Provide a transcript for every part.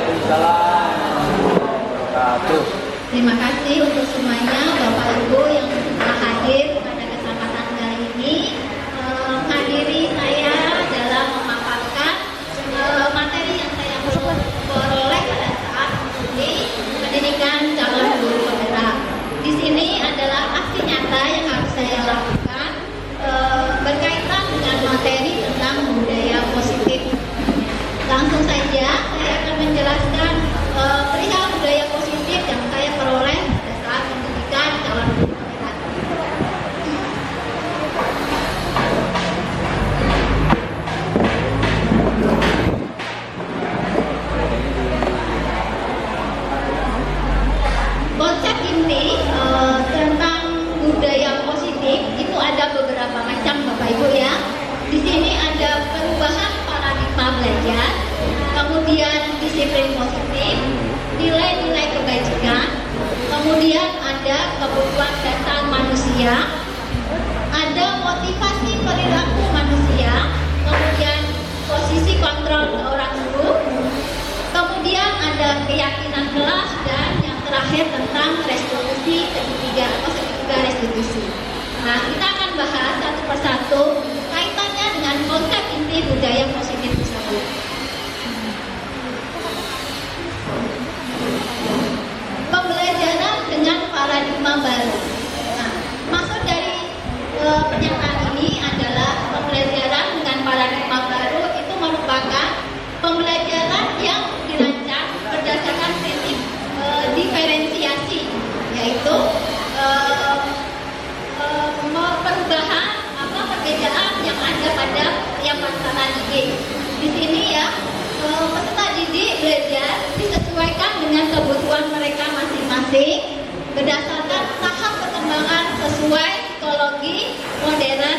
Waalaikumsalam warahmatullahi wabarakatuh. Terima kasih untuk semuanya Bapak Ibu yang telah hadir pada kesempatan kali ini. Menghadiri saya dalam memaparkan materi yang saya peroleh pada saat studi pendidikan calon guru penggerak. Di sini adalah aksi nyata yang harus saya lakukan berkaitan dengan materi tentang budaya positif. Langsung saja saya akan menjelaskan perihal budaya positif yang saya peroleh pada saat pendidikan calon guru penggerak. Konsep inti tentang budaya positif itu ada beberapa macam Bapak Ibu ya. Di sini ada perubahan paradigma belajar, kemudian disiplin positif, nilai-nilai kebajikan, kemudian ada kebutuhan dasar manusia, ada motivasi perilaku manusia, kemudian posisi kontrol seorang guru, kemudian ada keyakinan kelas, dan yang terakhir tentang restitusi ketiga restitusi. Nah, kita akan bahas satu persatu kaitannya dengan konsep inti budaya positif tersebut. Pembelajaran dengan paradigma baru. Nah, maksud dari pernyataan ini adalah pembelajaran dengan paradigma baru itu merupakan pembelajaran yang dirancang berdasarkan prinsip diferensiasi, yaitu perubahan perbedaan yang ada pada yang peserta didik. Di sini ya, peserta didik belajar disesuaikan dengan kebutuhan mereka masing-masing berdasarkan tahap perkembangan sesuai psikologi modern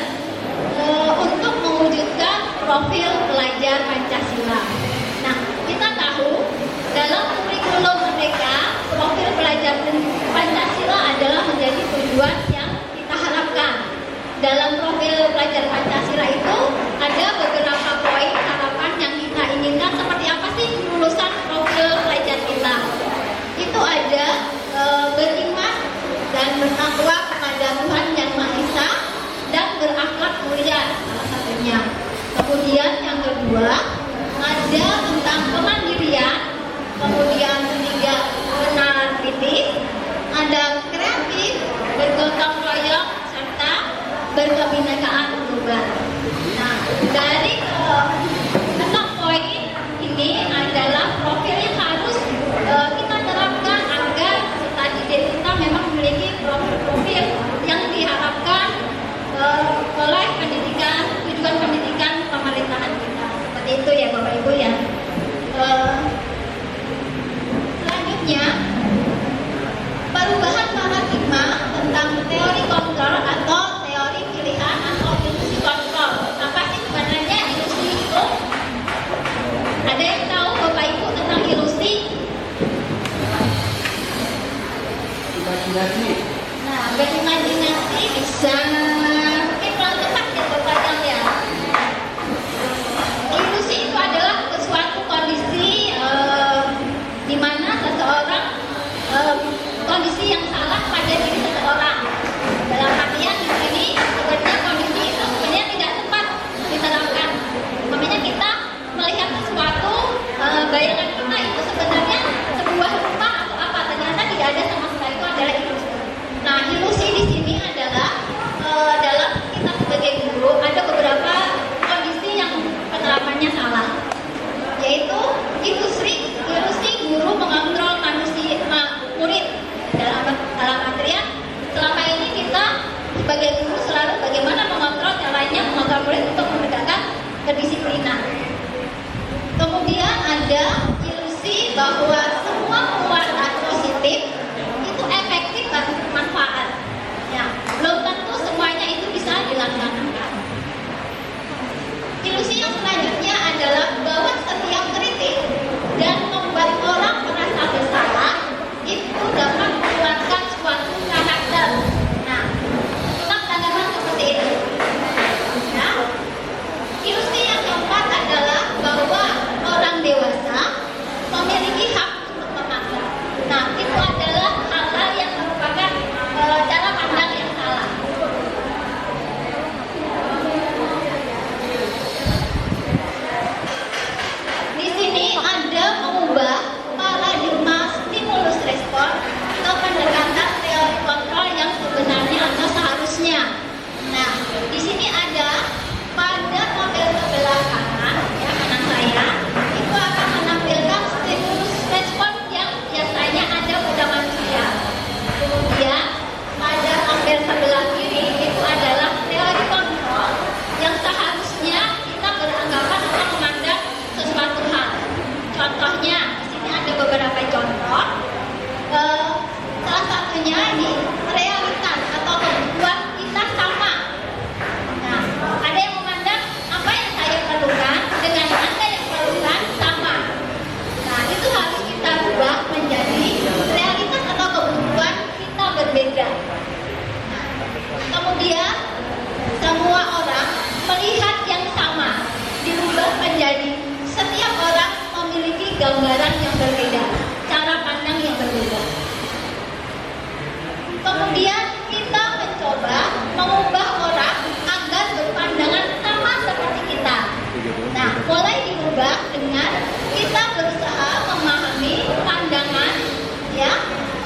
untuk mewujudkan profil pelajar Pancasila. Nah, kita tahu dalam kurikulum mereka profil pelajar Pancasila adalah menjadi tujuan yang kita harapkan. Dalam profil pelajar Pancasila itu ada beberapa poin harapan yang kita inginkan. Seperti apa sih lulusan profil pelajar kita? Itu ada beriman dan bertakwa kepada Tuhan Yang Maha Esa dan berakhlak mulia, salah satunya. Kemudian yang kedua ada tentang kemandirian, kemudian ketiga benar kritis, ada kreatif, bergotong royong, serta berkebinekaan global. Nah, dari enam poin ini adalah profil yang harus kita terapkan agar peserta didik kita memang memiliki profil yang diharapkan oleh tujuan pendidikan pemerintahan kita. Seperti itu ya Bapak Ibu ya. Selanjutnya, perubahan paradigma tentang teori kontrol atau teori pilihan atau ilusi kontrol. Apa sih sebenarnya ilusi itu? Ada yang tahu Bapak Ibu tentang ilusi? Imajinasi. Nah, berimajinasi bisa mungkin kurang tepat ya Bapak ya. Ilusi itu adalah suatu kondisi di mana seseorang kondisi yang salah pada diri seseorang. Dalam artian di sini sebenarnya kondisi itu sebenarnya tidak tepat diterapkan. Makanya kita melihat sesuatu bayangan kita itu sebenarnya sebuah rumah atau apa, ternyata tidak ada sama sekali, itu adalah ilusi. Nah, ilusi di sini adalah dalam kita sebagai guru ada beberapa kondisi yang penerapannya salah, yaitu ilusi guru mengontrol murid. Dalam artian selama ini kita sebagai guru selalu bagaimana mengontrol caranya mengontrol murid untuk menegakkan kedisiplinan. Kemudian ada ilusi bahwa semua penguatan positif itu efektif dan bermanfaat. Ya, belum tentu semuanya itu bisa dilaksanakan. Ilusi yang selanjutnya adalah bahwa setiap kritik dan membuat orang merasa bersalah itu dapat mengeluarkan suatu karakter. Nah, tetap tanaman seperti itu. Nah, ilusi yang keempat adalah bahwa orang dewasa memiliki gambaran yang berbeda, cara pandang yang berbeda. Kemudian kita mencoba mengubah orang agar berpandangan sama seperti kita. Nah, mulai diubah dengan kita berusaha memahami pandangan ya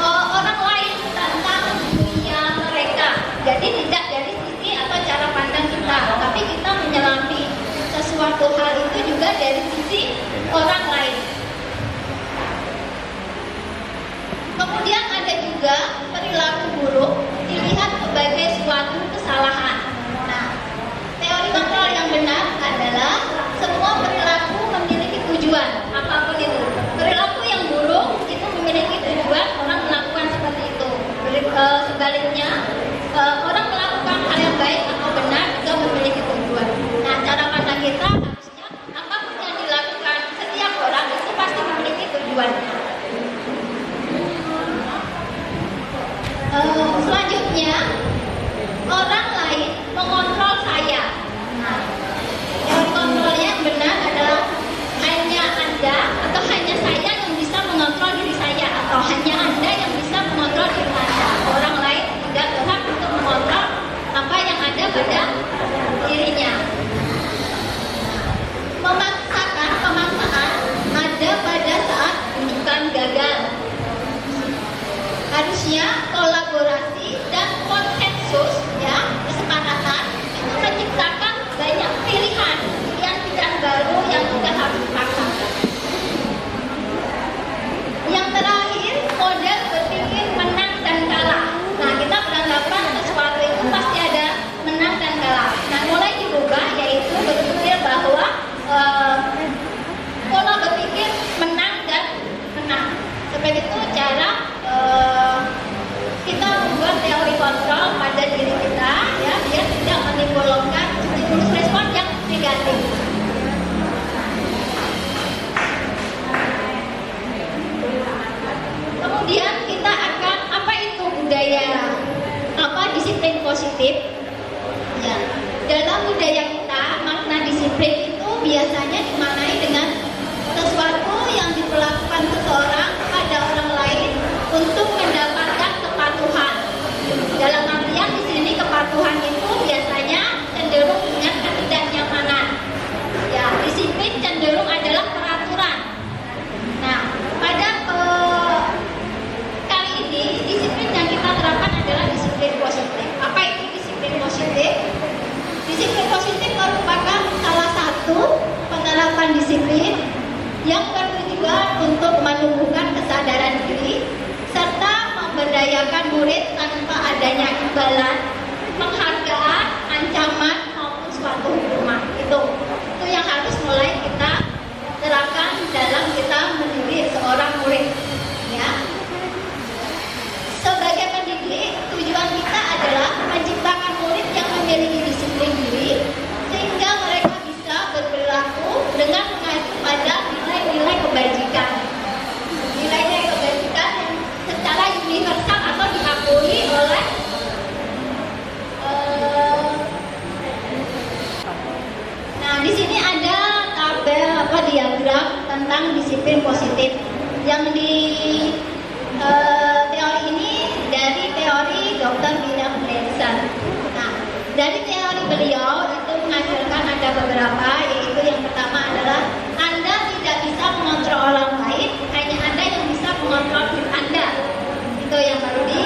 orang lain tentang dunia mereka. Jadi tidak dari sisi atau cara pandang kita, tapi kita menyelami sesuatu hal itu juga dari sisi orang lain. Kemudian ada juga perilaku buruk dilihat sebagai suatu kesalahan. Nah, teori kontrol yang benar adalah semua perilaku memiliki tujuan, apapun itu. Perilaku yang buruk itu memiliki tujuan, orang melakukan seperti itu. Sebaliknya, orang melakukan hal yang baik atau benar juga memiliki tujuan. Nah, cara pandang kita harusnya apapun yang dilakukan setiap orang itu pasti memiliki tujuan. Selanjutnya, orang lain mengontrol saya. Nah, teori kontrolnya yang benar adalah hanya Anda atau hanya saya yang bisa mengontrol diri saya, atau hanya Anda yang bisa mengontrol diri Anda. Orang lain tidak berhak untuk mengontrol apa yang ada pada dirinya. Pemaksaan ada pada saat bukan gagal. Harusnya kolaborasi dan konsensus, ya, kesepakatan itu menciptakan banyak pilihan baru yang tidak harus dipaksakan. Yang terakhir, model berpikir menang dan kalah. Nah, kita beranggapan sesuatu itu pasti ada menang dan kalah. Nah, mulai dirubah, yaitu berpikir bahwa pola berpikir menang dan menang. Seperti itu cara kita membuat teori kontrol pada diri kita, ya, biar tidak menimbulkan stimulus respon yang negatif. Kemudian kita akan apa itu budaya disiplin positif. Ya, dalam budaya kita makna disiplin itu biasanya dimaknai dengan sesuatu yang diperlakukan seseorang pada orang lain untuk mendapatkan kepatuhan. Dalam artian di sini kepatuhan itu biasanya cenderung dengan ketidaknyamanan. Ya, disiplin cenderung adalah peraturan. Nah, pada kali ini disiplin yang kita terapkan adalah disiplin positif. Apa itu disiplin positif? Disiplin positif merupakan salah satu penerapan disiplin yang bertujuan untuk menumbuhkan kesadaran diri serta memberdayakan murid tanpa adanya imbalan, penghargaan, ancaman maupun suatu hukuman. Itu yang harus mulai kita terapkan dalam kita mendidik seorang murid. Ya. Sebagai pendidik, tujuan kita adalah menciptakan murid yang memiliki disiplin diri sehingga mereka bisa berperilaku dengan mengacu pada nilai-nilai kebajikan. Nilai-nilai kebajikan yang secara universal atau diakui oleh Nah, di sini ada tabel diagram tentang disiplin positif yang di teori ini dari teori Dr. William Benson. Nah, dari teori beliau itu menghasilkan ada beberapa, yaitu yang pertama adalah Anda tidak bisa mengontrol orang lain, hanya Anda yang bisa mengontrol diri Anda. Itu yang perlu di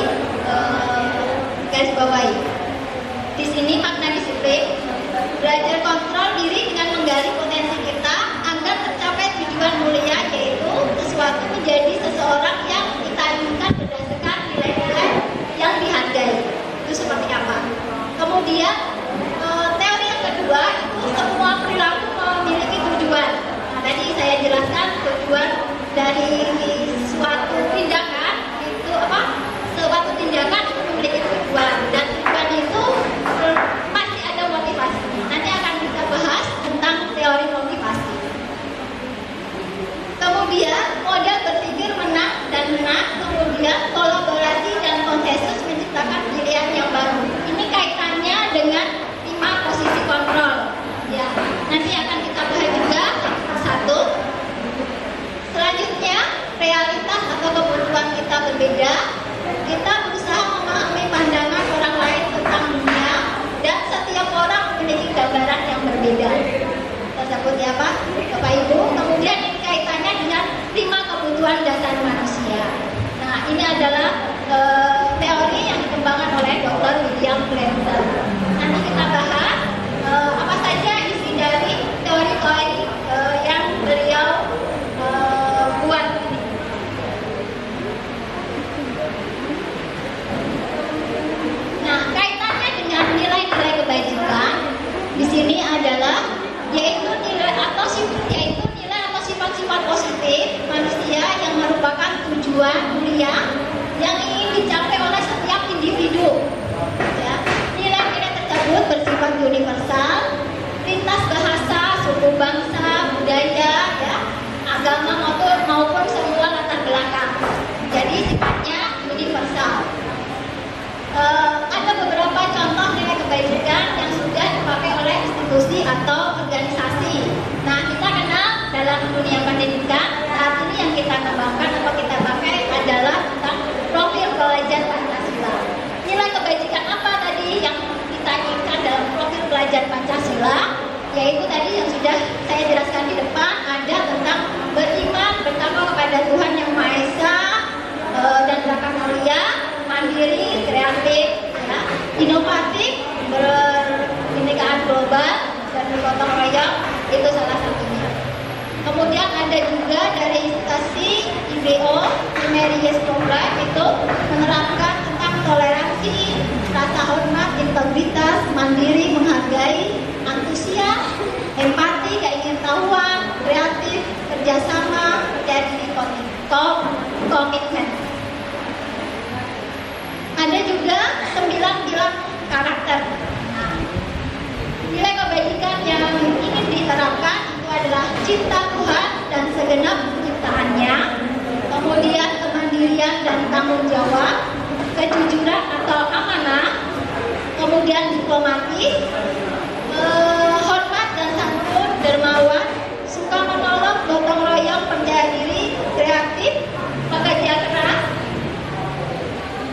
garis bawahi. Di sini makna disiplin belajar kontrol diri dengan menggali potensi kita agar tercapai tujuan mulia, yaitu sesuatu menjadi seseorang yang kita inginkan berdasarkan nilai-nilai yang dihargai. Itu seperti apa? Kemudian teori yang kedua itu semua perilaku memiliki tujuan. Nah, tadi saya jelaskan tujuan dari suatu tindakan itu apa? Suatu tindakan itu memiliki tujuan, dan tujuan itu pasti ada motivasi. Nanti akan kita bahas tentang teori motivasi. Kemudian model berpikir menang dan menang, kemudian kolaborasi dan konsensus menciptakan pilihan yang baru. Ini kaitannya dengan 5 posisi kontrol. Ya, nanti akan kita bahas juga satu. Selanjutnya berbeda. Tersebut ya Pak, Bapak Ibu. Kemudian ini kaitannya dengan 5 kebutuhan dasar manusia. Nah, ini adalah teori yang dikembangkan oleh Dr. William Glasser. Nanti kita bahas apa saja isi dari teori-teori yang beliau buat ini. Nah, kaitannya dengan nilai-nilai kebajikan di sini adalah yaitu nilai atau sifat-sifat positif manusia yang merupakan tujuan mulia yang ingin dicapai oleh setiap individu. Ya. Nilai-nilai tersebut bersifat universal, lintas bahasa, suku bangsa, budaya, ya, agama maupun semua latar belakang. Jadi sifatnya universal. Ada beberapa contoh nilai kebajikan yang sudah dipakai oleh institusi atau organisasi. Nah, kita kenal dalam dunia pendidikan saat ini yang kita kembangkan atau kita pakai adalah tentang profil pelajar Pancasila. Nilai kebajikan apa tadi yang kita inginkan dalam profil pelajar Pancasila? Yaitu tadi yang sudah saya jelaskan di depan, ada tentang beriman, bertakwa kepada Tuhan Yang Maha Esa dan berakal mulia, mandiri, kreatif, ya, inovatif, berkebinekaan global dan bergotong royong, itu salah satunya. Kemudian ada juga dari institusi IBO, Primary Yes Program, itu menerapkan tentang toleransi, rasa hormat, integritas, mandiri, menghargai, antusias, empati, keingintahuan, kreatif, kerjasama, dan komitmen. Ada juga 9 pilar karakter. Nah, nilai kebajikan yang ingin diterapkan itu adalah cinta Tuhan dan segenap ciptaannya, kemudian kemandirian dan tanggung jawab, kejujuran atau amanah, kemudian diplomatis, hormat dan santun, dermawan, suka menolong, gotong royong, percaya diri, kreatif, pekerja keras,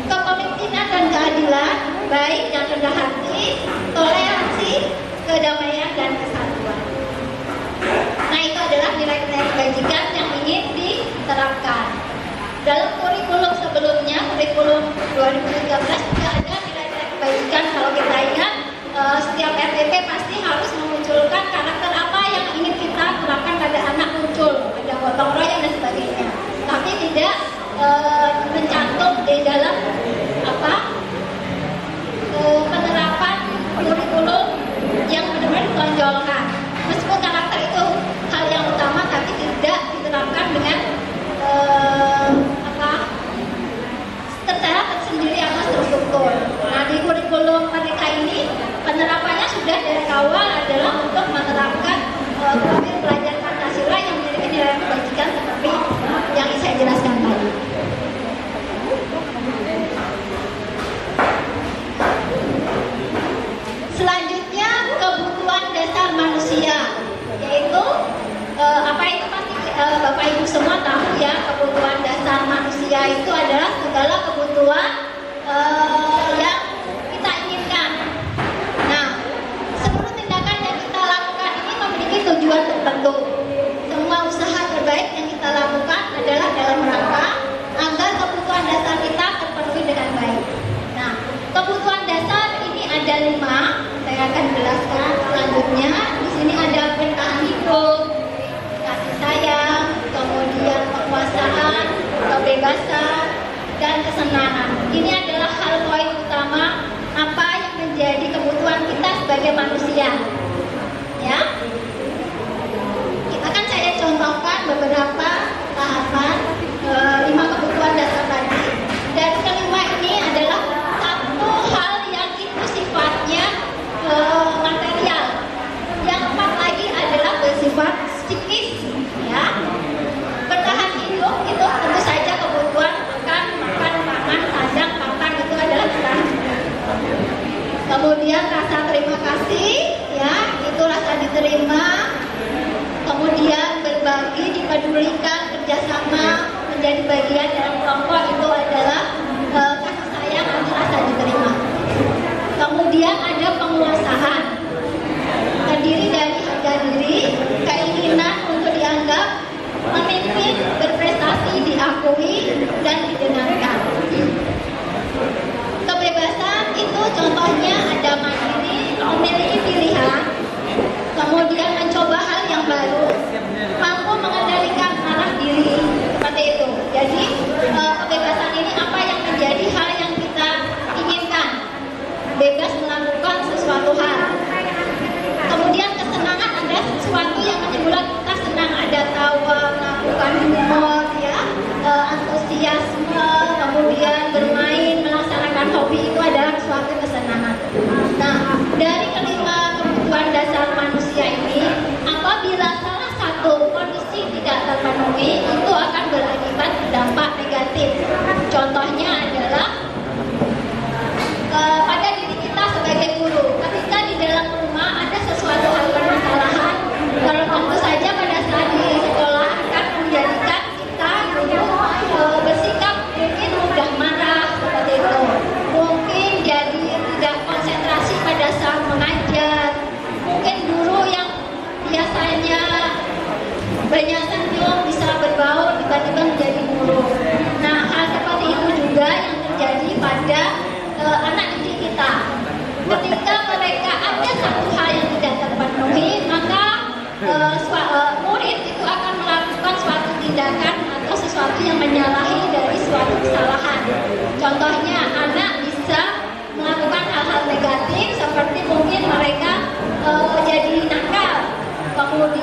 kepemimpinan dan keadilan, baik dan rendah hati, toleransi, kedamaian dan kesatuan. Nah, itu adalah nilai-nilai kebajikan yang ingin diterapkan. Dalam kurikulum sebelumnya, kurikulum 2013 juga ada nilai-nilai kebajikan. Kalau kita ingat, setiap RTP pasti harus memunculkan karakter apa yang ingin kita terapkan pada anak muncul, ada gotong royong dan sebagainya. Tapi tidak mencantum di dalam penerapan kurikulum yang benar-benar ditonjolkan. Meskipun karakter itu hal yang utama, tapi tidak diterapkan dengan secara tersendiri atau terstruktur. Nah, di kurikulum Merdeka ini penerapannya sudah dari awal adalah untuk menerapkan profil pelajar Pancasila yang memiliki nilai kebajikan seperti yang saya jelaskan tadi. Selanjutnya kebutuhan dasar manusia, yaitu apa itu pasti Bapak Ibu semua tahu ya, kebutuhan dasar manusia itu adalah segala kebutuhan yang kita inginkan. Nah, seluruh tindakan yang kita lakukan ini memiliki tujuan tertentu. Semua usaha terbaik yang kita lakukan adalah dalam rangka agar kebutuhan dasar kita terpenuhi dengan baik. Nah, kebutuhan dasar ini ada 5. Saya akan jelaskan selanjutnya. Di sini ada bertahan hidup, kasih sayang, kemudian kekuasaan, kebebasan, dan kesenangan. Ini adalah hal poin utama apa yang menjadi kebutuhan kita sebagai manusia. Ya, akan saya contohkan beberapa tahapan 5 kebutuhan dasar tadi. Dan kelima ini adalah satu hal yang itu sifatnya material. Yang 4 lagi adalah bersifat psikis. Ya, bertahan hidup itu tentu saja kebutuhan makan, pangan, sandang, papan, itu adalah bertahan hidup. Kemudian rasa terima kasih, ya.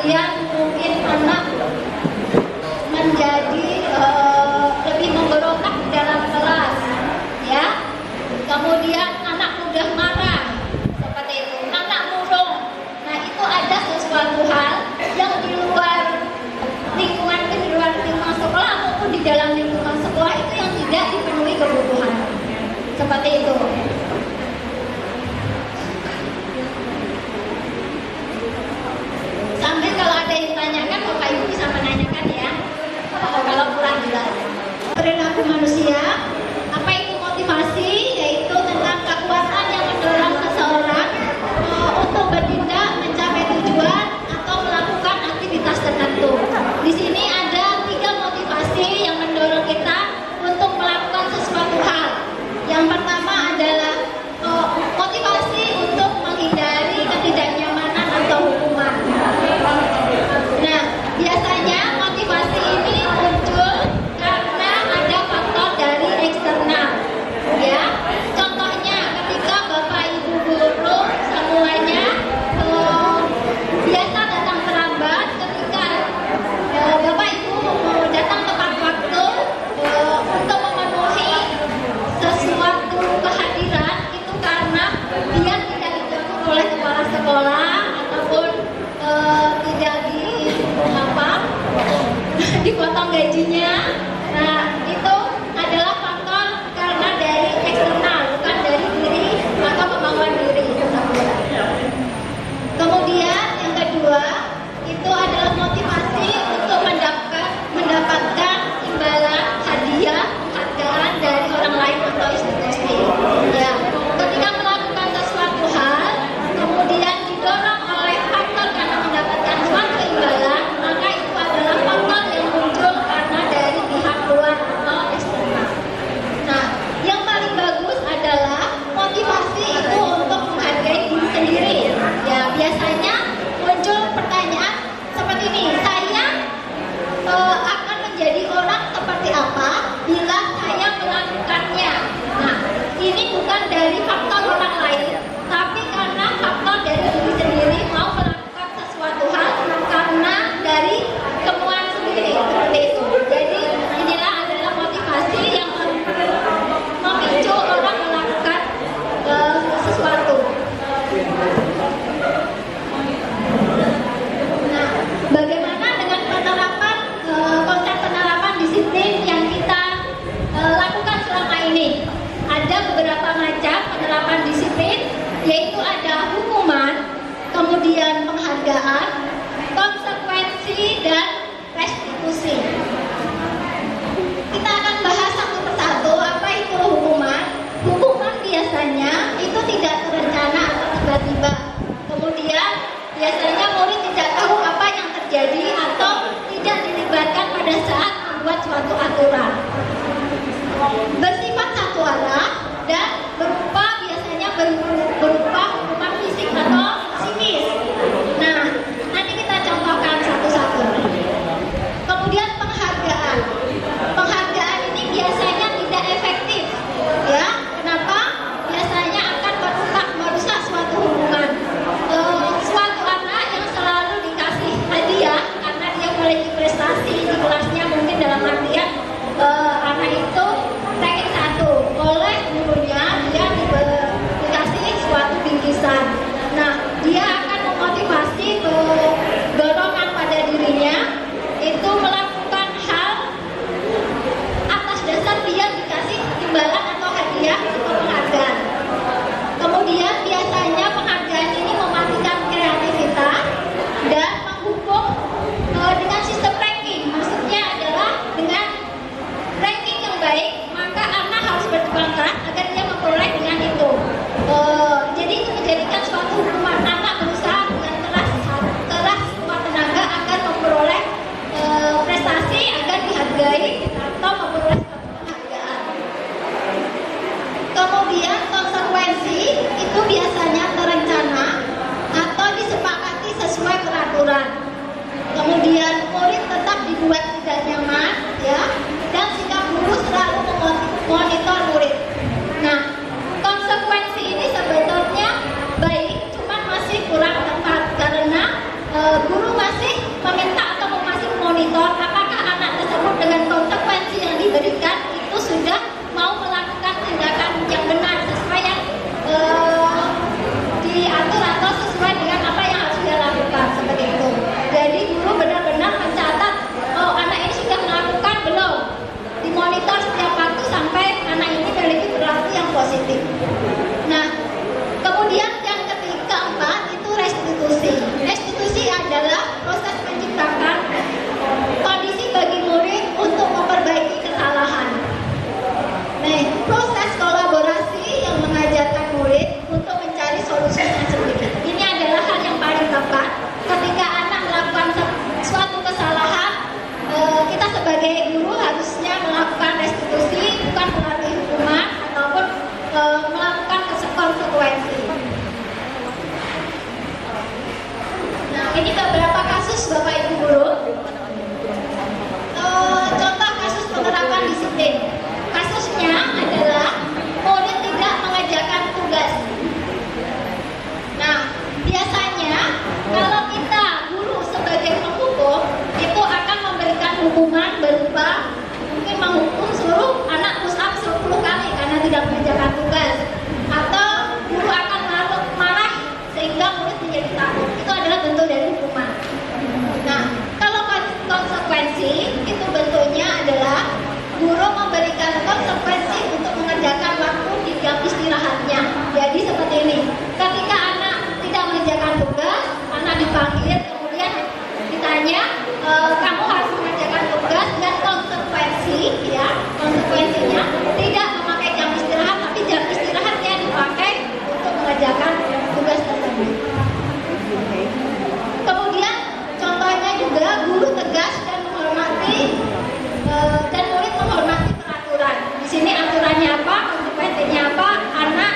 kemudian mungkin anak menjadi lebih memberontak di dalam kelas, ya. Kemudian anak mudah marah, seperti itu, anak murung. Nah, itu ada sesuatu hal yang di luar lingkungan sekolah maupun di dalam lingkungan sekolah itu yang tidak dipenuhi kebutuhan, seperti itu. Sampai kalau ada yang tanyakan, Bapak Ibu bisa menanyakan ya. Kalau kurang jelas. Perilaku manusia, apa itu motivasi? Yaitu tentang kekuatan yang mendorong seseorang untuk bertindak, mencapai tujuan atau melakukan aktivitas tertentu. Di sini ada 3 motivasi yang mendorong kita untuk melakukan sesuatu hal. Yang pertama adalah motivasi untuk menghindari ketidaknyamanan atau hukuman. Nah, biasanya motivasi ini muncul karena ada faktor dari eksternal, ya. Contohnya ketika Bapak Ibu guru semuanya biasa datang terlambat, ketika Bapak Ibu datang tepat waktu untuk memenuhi sesuatu kehadiran, itu karena dia tidak ditegur oleh kepala sekolah ataupun tidak dipotong gajinya. Nah, itu adalah faktor karena dari eksternal, bukan dari diri atau kemauan diri. Kemudian yang kedua itu adalah motivasi untuk mendapatkan imbalan, hadiah, penghargaan dari orang lain atau institusi. Ya, ketika melakukan sesuatu hal, kemudian didorong oleh faktor karena mendapatkan suatu imbalan, maka itu adalah faktor yang muncul karena dari pihak luar atau eksternal. Nah, yang paling bagus adalah motivasi itu untuk menghargai diri sendiri. Ya, biasanya muncul pertanyaan seperti ini, saya akan menjadi orang seperti apa bila saya melakukannya. Nah, ini bukan dari faktor orang lain, tapi karena faktor dari diri sendiri mau melakukan sesuatu hal karena dari kemauan sendiri, seperti itu. Jadi inilah adalah motivasi yang memicu orang melakukan sesuatu. Nah, bagaimana dengan penerapan konsep penerapan disiplin yang kita lakukan selama ini? Ada beberapa macam penerapan disiplin, yaitu ada hukuman, kemudian penghargaan, konsekuensi, dan restitusi. Kita akan bahas satu persatu apa itu hukuman. Hukuman biasanya itu tidak terencana atau tiba-tiba. Kemudian biasanya murid tidak tahu apa yang terjadi atau tidak dilibatkan pada saat membuat suatu aturan. Bersifat satu arah dan biasanya berupa hukuman fisik atau psikis. Nah, nanti kita contohkan satu-satu. Kemudian penghargaan. Penghargaan ini biasanya tidak efektif, ya. Kenapa? Biasanya akan merusak suatu hubungan. Suatu anak yang selalu dikasih hadiah karena dia memiliki prestasi di kelasnya, mungkin dalam artian anak itu ranking ini beberapa kasus Bapak Ibu Guru. Contoh kasus penerapan disiplin. Kasusnya adalah murid tidak mengerjakan tugas. Nah, biasanya kalau kita guru sebagai penghukum itu akan memberikan hukuman berupa mungkin menghukum seluruh anak push up 10 kali karena tidak mengerjakan tugas, atau guru akan marah sehingga murid menjadi takut. Itu adalah bentuk dari hukuman. Nah, kalau konsekuensi itu bentuknya adalah guru memberikan konsekuensi untuk mengerjakan waktu di jam istirahatnya. Jadi seperti ini, ketika anak tidak mengerjakan tugas, anak dipanggil, kemudian ditanya, kamu harus mengerjakan tugas, dan konsekuensinya tidak memakai jam istirahat, tapi jam istirahatnya dipakai untuk mengerjakan tugas tersebut. Kemudian contohnya juga guru tegas dan menghormati dan murid menghormati peraturan. Di sini aturannya apa, konsekuensinya apa, anak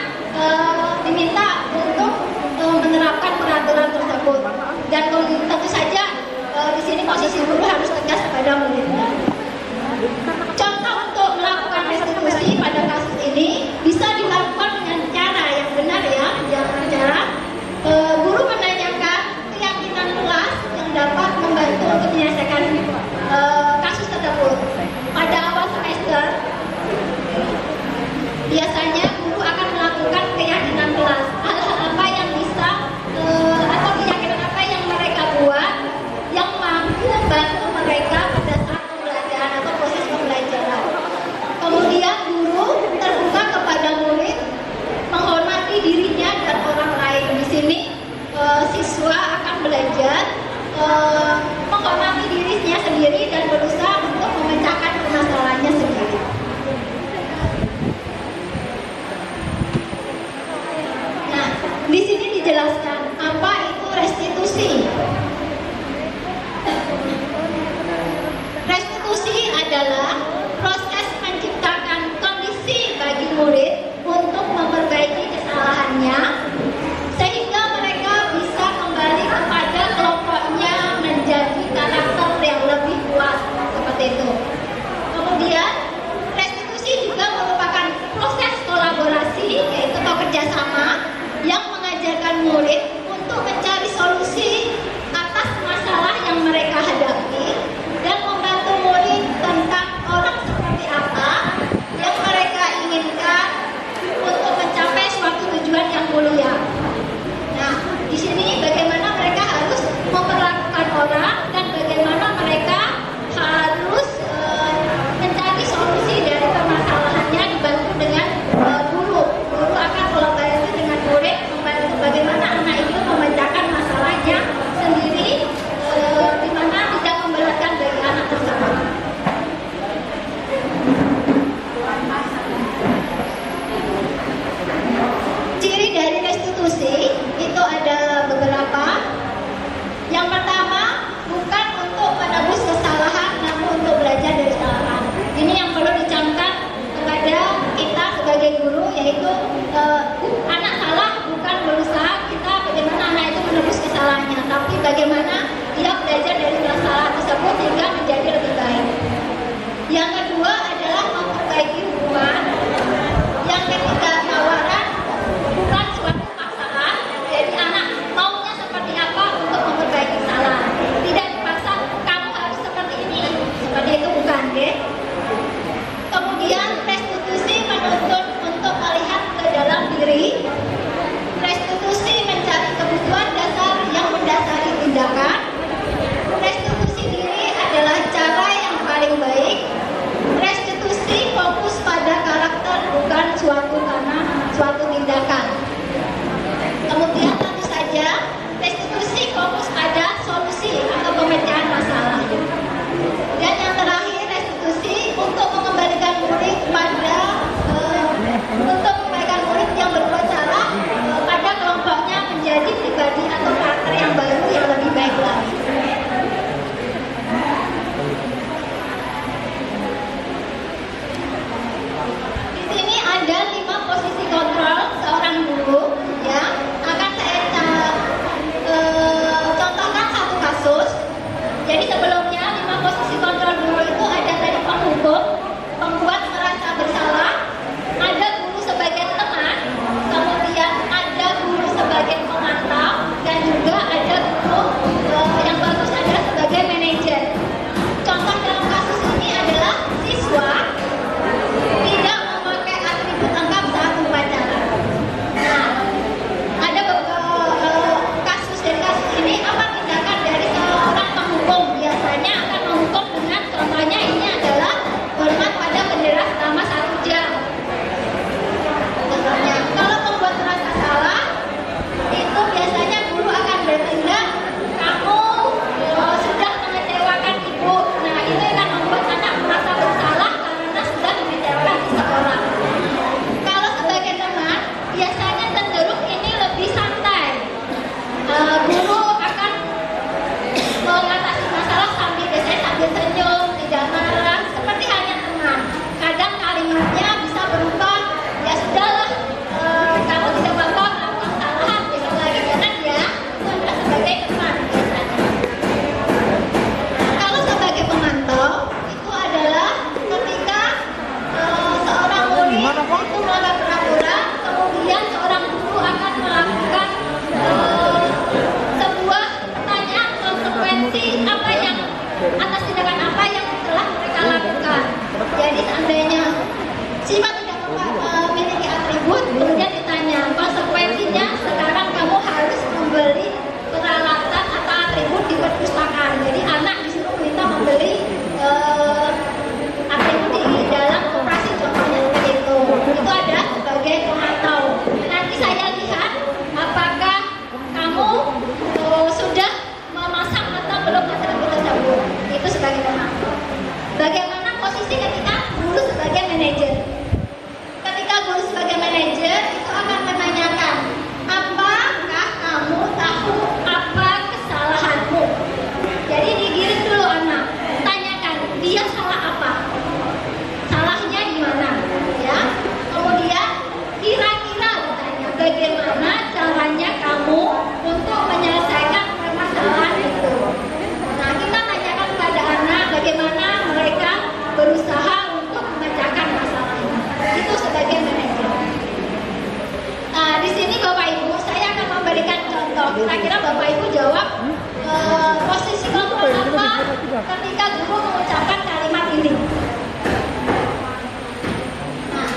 diminta untuk menerapkan peraturan tersebut. Dan tentu saja di sini posisi guru harus tegas kepada muridnya. Contoh untuk melakukan restitusi pada kasus ini bisa dilakukan dengan cara yang benar ya, jangan cara guru menanyakan keyakinan kelas yang dapat membantu untuk menyelesaikan kasus tersebut. Pada awal semester biasanya guru akan melakukan keyakinan kelas, hal-hal apa yang bisa atau keyakinan apa yang mereka buat yang mampu membantu mereka pada saat pembelajaran atau proses pembelajaran. Kemudian guru terbuka kepada murid, menghormati dirinya dan orang lain. Di sini siswa akan belajar menghormati dirinya sendiri dan berusaha untuk memecahkan permasalahannya sendiri. Nah, di sini dijelaskan apa itu restitusi. Restitusi adalah proses menciptakan kondisi bagi murid untuk memperbaiki kesalahannya sehingga mereka bisa kembali kepada kelompoknya menjadi karakter yang lebih kuat, seperti itu. Kemudian restitusi juga merupakan proses kolaborasi, yaitu atau kerjasama yang mengajarkan murid untuk mencari solusi atas masalah yang mereka hadapi dan membantu murid tentang orang seperti apa yang mereka inginkan untuk mencapai suatu tujuan yang mulia. Nah, di sini bagaimana mereka harus memperlakukan orang dan bagaimana mereka harus mencari solusi dari permasalahannya dibantu dengan guru. Guru akan kolaborasi dengan murid membantu bagaimana anak itu memecahkan masalahnya sendiri, di mana tidak memberatkan bagi anak tersebut. Ciri dari restitusi itu ada beberapa. Yang pertama, bukan untuk menebus kesalahan, namun untuk belajar dari kesalahan. Ini yang perlu dicamkan kepada kita sebagai guru, yaitu anak salah bukan berusaha kita bagaimana anak itu menebus kesalahannya, tapi bagaimana dia belajar dari kesalahan tersebut sehingga menjadi lebih baik. Yang kedua adalah memperbaiki hubungan. Yang ketiga, tawaran bukan suatu paksaan. Jadi anak maunya seperti apa untuk memperbaiki kesalahan. Tidak dipaksa, kamu harus seperti ini. Seperti itu bukan, deh. Kemudian restitusi menuntut untuk melihat ke dalam diri. Restitusi mencari kebutuhan dasar yang mendasari tindakan. Restitusi diri adalah cara yang paling baik. ketika guru mengucapkan kalimat ini. Nah,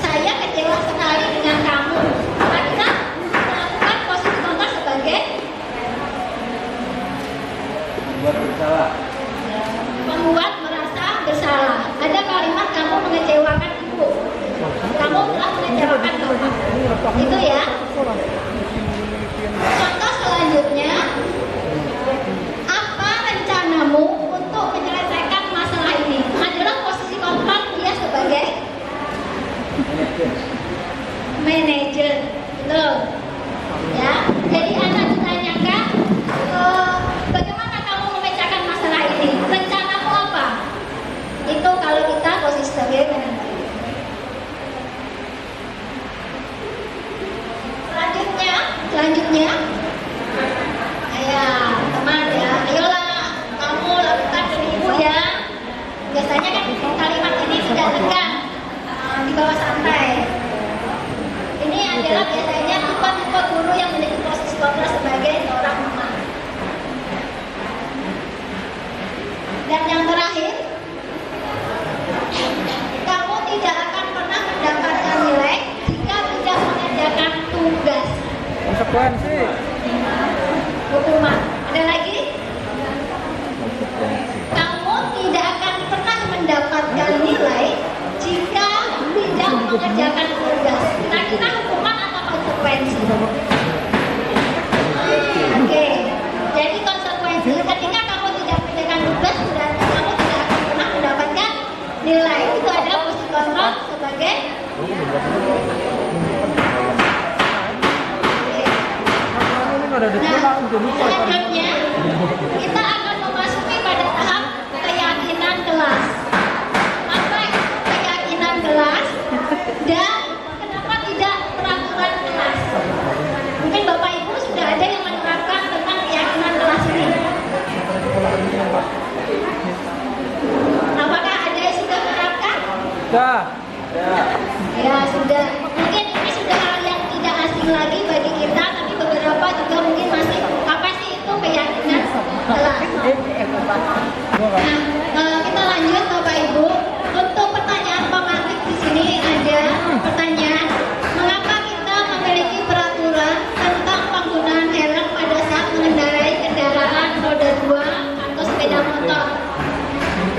saya kecewa sekali dengan kamu karena melakukan posisi kontra sebagai Buat bersalah. membuat merasa bersalah. Ada kalimat kamu mengecewakan ibu, kamu telah mengecewakan bapak. Itu ya. Contoh selanjutnya, apa rencanamu untuk menyelesaikan masalah ini? Adalah posisi kontrak dia sebagai manajer. Betul. Ya. Jadi Anda ditanyakan, bagaimana kamu memecahkan masalah ini? Rencanamu apa? Itu kalau kita posisi sebagai manajer. Selanjutnya, ya teman ya, ayolah kamu lakukan demi ibu ya. Biasanya kan kalimat ini tidak tegang, di bawah santai. Ini adalah biasanya tipe-tipe guru yang memiliki posisi kontra sebagai seorang mama. Dan yang terakhir, kamu tidak akan pernah mendapatkan nilai jika tidak mengerjakan tugas. Konsekuensi. Hukuman. Ada lagi? Kamu tidak akan pernah mendapatkan nilai jika tidak mengerjakan tugas. Kira-kira hukuman atau konsekuensi? Oke. Jadi konsekuensi ketika kamu tidak mengerjakan tugas, berarti kamu tidak akan pernah mendapatkan nilai. Itu adalah posisi kontrol sebagai selanjutnya kita akan memasuki pada tahap keyakinan kelas. Apa itu keyakinan kelas dan kenapa tidak peraturan kelas? Mungkin Bapak Ibu sudah ada yang menerapkan tentang keyakinan kelas ini. Apakah ada yang sudah menerapkan? Sudah. Ya sudah. Mungkin ini sudah hal yang tidak asing lagi bagi kita, tapi beberapa juga mungkin masih apa sih itu keyakinan kelas. Nah, kita lanjut Bapak Ibu. Untuk pertanyaan pematik di sini ada pertanyaan, mengapa kita memiliki peraturan tentang penggunaan helm pada saat mengendarai kendaraan roda 2 atau sepeda motor?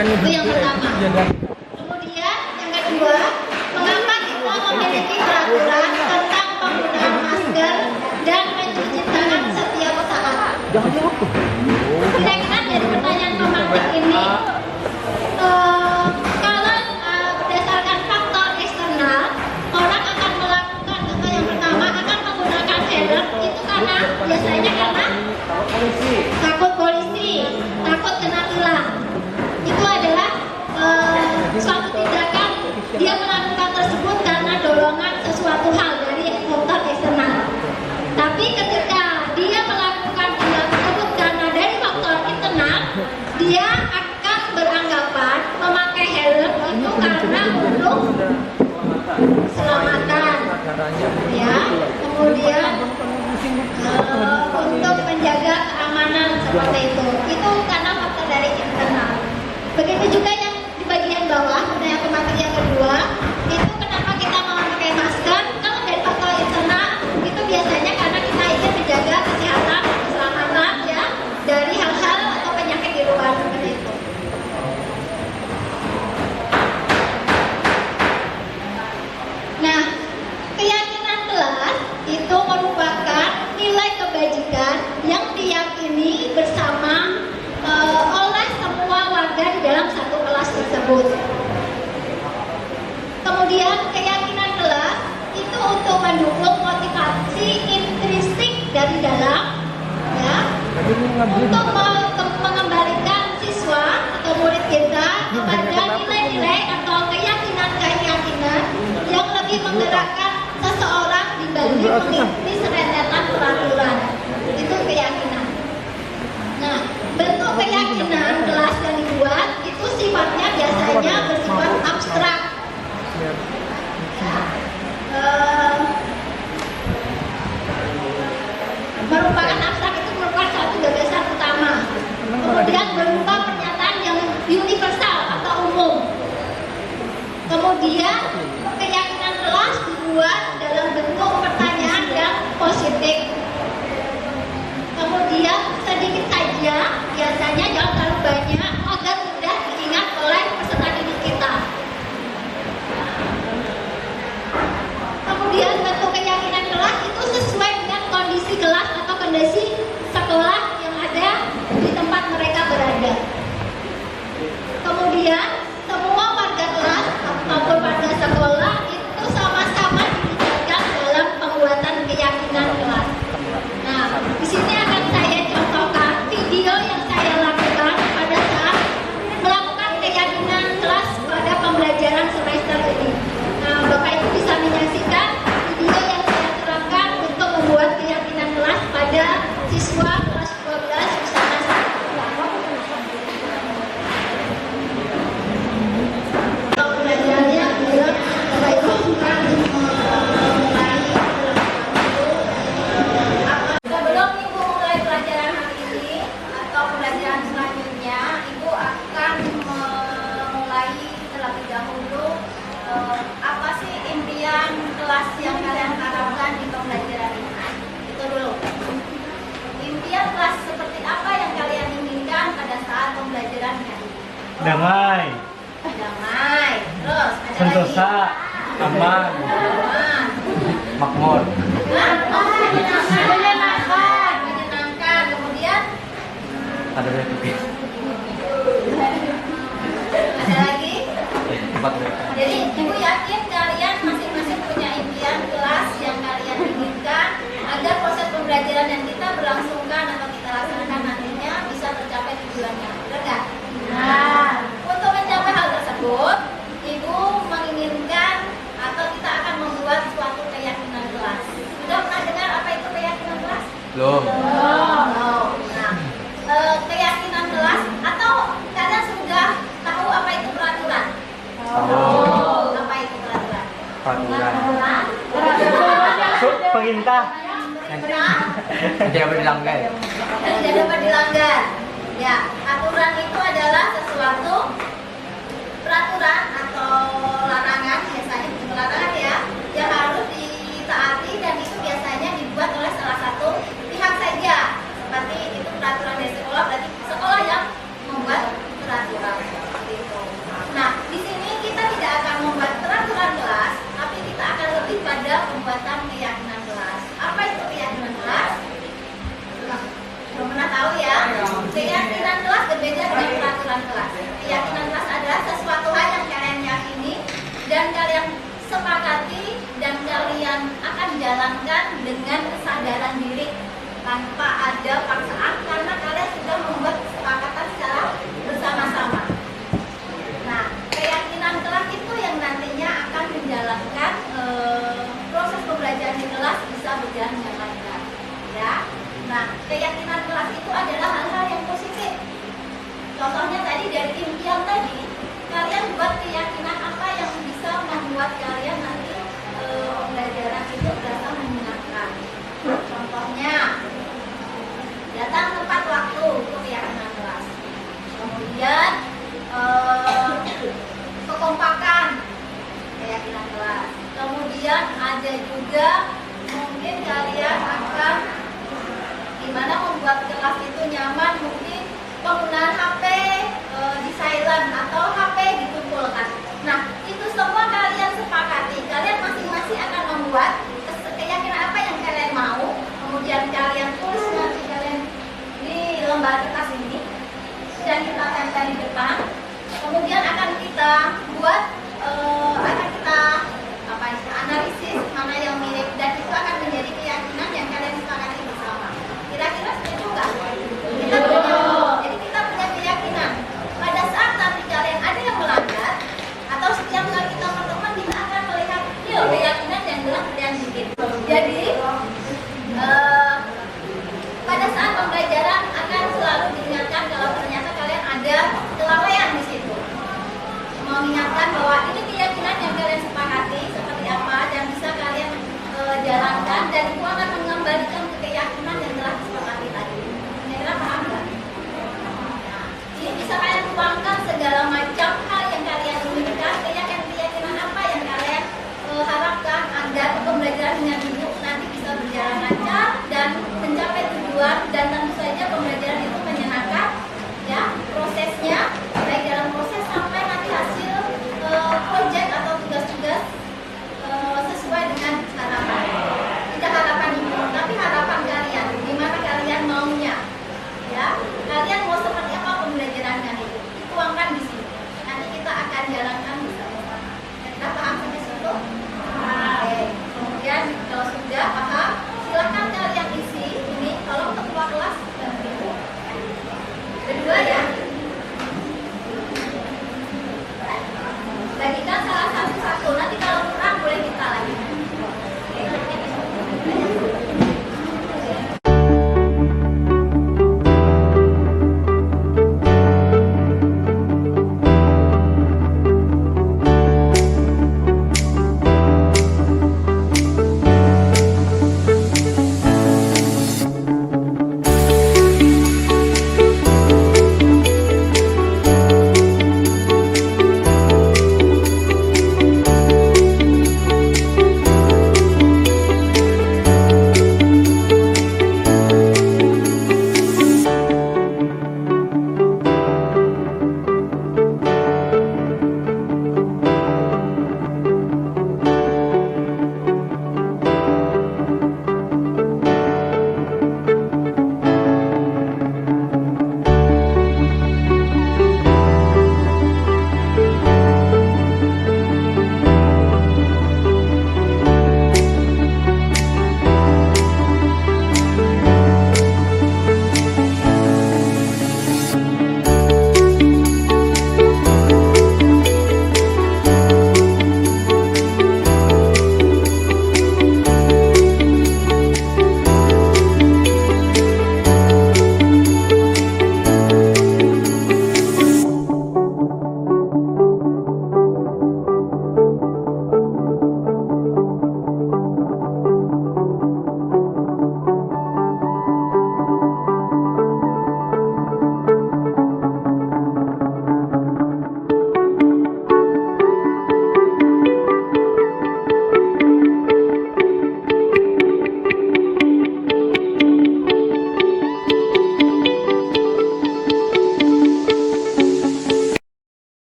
Itu yang pertama. Kemudian yang kedua, mengapa kita memiliki peraturan tentang penggunaan masker dan mencuci tangan setiap saat? Kira-kira dari pertanyaan pematik ini, kalau berdasarkan faktor eksternal, orang akan melakukan yang pertama akan menggunakan helm itu karena biasanya karena takut polisi, takut kena tilang. Itu adalah suatu tindakan dia melakukan tersebut karena dorongan sesuatu hal dari faktor eksternal. Tapi ketika dia melakukan tindakan tersebut karena dari faktor internal, dia akan beranggapan memakai helm itu karena untuk keselamatan, ya. Kemudian untuk menjaga keamanan seperti itu. Itu karena faktor dari internal. Begitu juga yang di bagian bawah, pertanyaan pematik yang kedua, itu kenapa kita memakai masker? Kalau dari faktor internal, itu biasanya karena kita ingin menjaga kesehatan, keselamatan ya, dari hal-hal atau penyakit di luar seperti itu. Nah, keyakinan kelas itu merupakan nilai kebajikan yang diyakini bersama oleh semua warga di dalam satu kelas tersebut. Kemudian keyakinan kelas itu untuk mendukung motivasi intrinsik dari dalam, ya, untuk mengembalikan siswa atau murid kita kepada nilai-nilai atau keyakinan-keyakinan yang lebih menggerakkan seseorang dibanding mengikuti serentetan peraturan. Itu keyakinan. Nah, bentuk keyakinan kelas yang dibuat itu sifatnya biasanya bersifat abstrak. Merupakan abstrak itu merupakan satu gagasan utama. yang berupa pernyataan yang universal atau umum. Kemudian keyakinan kelas dibuat dalam bentuk pertanyaan yang positif. Kemudian sedikit saja, biasanya jangan terlalu banyak agar mudah diingat oleh peserta didik kita. Kemudian bentuk keyakinan kelas itu sesuai dengan kondisi kelas atau kondisi sekolah yang ada di tempat mereka berada. Kemudian semua warga kelas maupun warga sekolah itu sama-sama dilibatkan dalam pembuatan keyakinan kelas. Nah, di sini akan saya contohkan video yang saya lakukan pada saat melakukan keyakinan kelas pada pembelajaran semester ini. Nah, Bapak Ibu bisa menyaksikan video yang saya terapkan untuk membuat keyakinan kelas pada siswa kelas 12 Husana 1. Pembelajarannya adalah Bapak Ibu sebelum Ibu mulai pelajaran hari ini atau pelajaran selanjutnya, Ibu akan memulai terlebih dahulu apa sih impian kelas yang kalian harapkan di pembelajaran ini. Itu dulu. Impian kelas seperti apa yang kalian inginkan pada saat pembelajarannya? Damai, Damai. Terus ada sentosa, lagi? aman, Aman. makmur, Menyenangkan. Menyenangkan. Kemudian ada rezeki, ada lagi. tempat mereka. Jadi Ibu yakin kalian masing-masing punya impian kelas yang kalian inginkan agar proses pembelajaran yang kita berlangsungkan atau kita laksanakan nantinya bisa tercapai tujuannya. Benar nggak? Nah, untuk mencapai hal tersebut, Ibu menginginkan atau kita akan membuat suatu keyakinan kelas. Sudah pernah dengar apa itu keyakinan kelas? Belum. Belum. Nah, keyakinan kelas atau kalian sudah tahu apa itu peraturan? Tahu. Apa itu peraturan? Peraturan. Perintah. Perintah Tidak boleh dilanggar. yang tidak dapat dilanggar. Ya, aturan itu adalah sesuatu peraturan atau larangan, biasanya bukan larangan ya, yang harus ditaati dan itu biasanya dibuat oleh salah satu pihak saja. Seperti itu peraturan dari sekolah, berarti sekolah yang membuat peraturan seperti itu. Nah, di sini kita tidak akan membuat peraturan kelas, tapi kita akan lebih pada pembuatan keyakinan kelas. Apa itu keyakinan kelas? Belum pernah tahu ya? Keyakinan kelas berbeda dengan peraturan kelas. Keyakinan kelas adalah sesuatu hal yang kalian yakini dan kalian sepakati dan kalian akan jalankan dengan kesadaran diri tanpa ada paksaan karena kalian sudah membuat kesepakatan secara bersama-sama. Nah, keyakinan kelas itu yang nantinya akan menjalankan proses pembelajaran di kelas bisa berjalan dengan lancar. Ya. Nah, keyakinan kelas itu adalah hal-hal yang positif. Contohnya tadi dari impian tadi, kalian buat keyakinan apa yang bisa membuat kalian nanti pembelajaran itu berasa menyenangkan. Contohnya, datang tepat waktu itu keyakinan kelas. Kemudian kekompakan keyakinan kelas. Kemudian ada juga mungkin kalian akan gimana membuat kelas itu nyaman, mungkin penggunaan HP di silent atau HP dikumpulkan. Nah, itu semua kalian sepakati. Kalian masing-masing akan membuat keyakinan apa yang kalian mau. Kemudian kalian tulis nanti kalian di lembar kertas ini dan kita tempel di depan. Kemudian akan kita buat, akan kita analisis mana yang mirip dan itu akan menjadi keyakinan yang kalian sepakati bersama. Kira-kira setuju nggak? Kita punya, jadi kita punya keyakinan. Pada saat nanti kalian ada yang melanggar atau setiap kali kita berteman kita akan melihat keyakinan yang telah kalian bikin. Jadi pada saat pembelajaran akan selalu diingatkan kalau ternyata kalian ada kelalaian di situ. Mengingatkan bahwa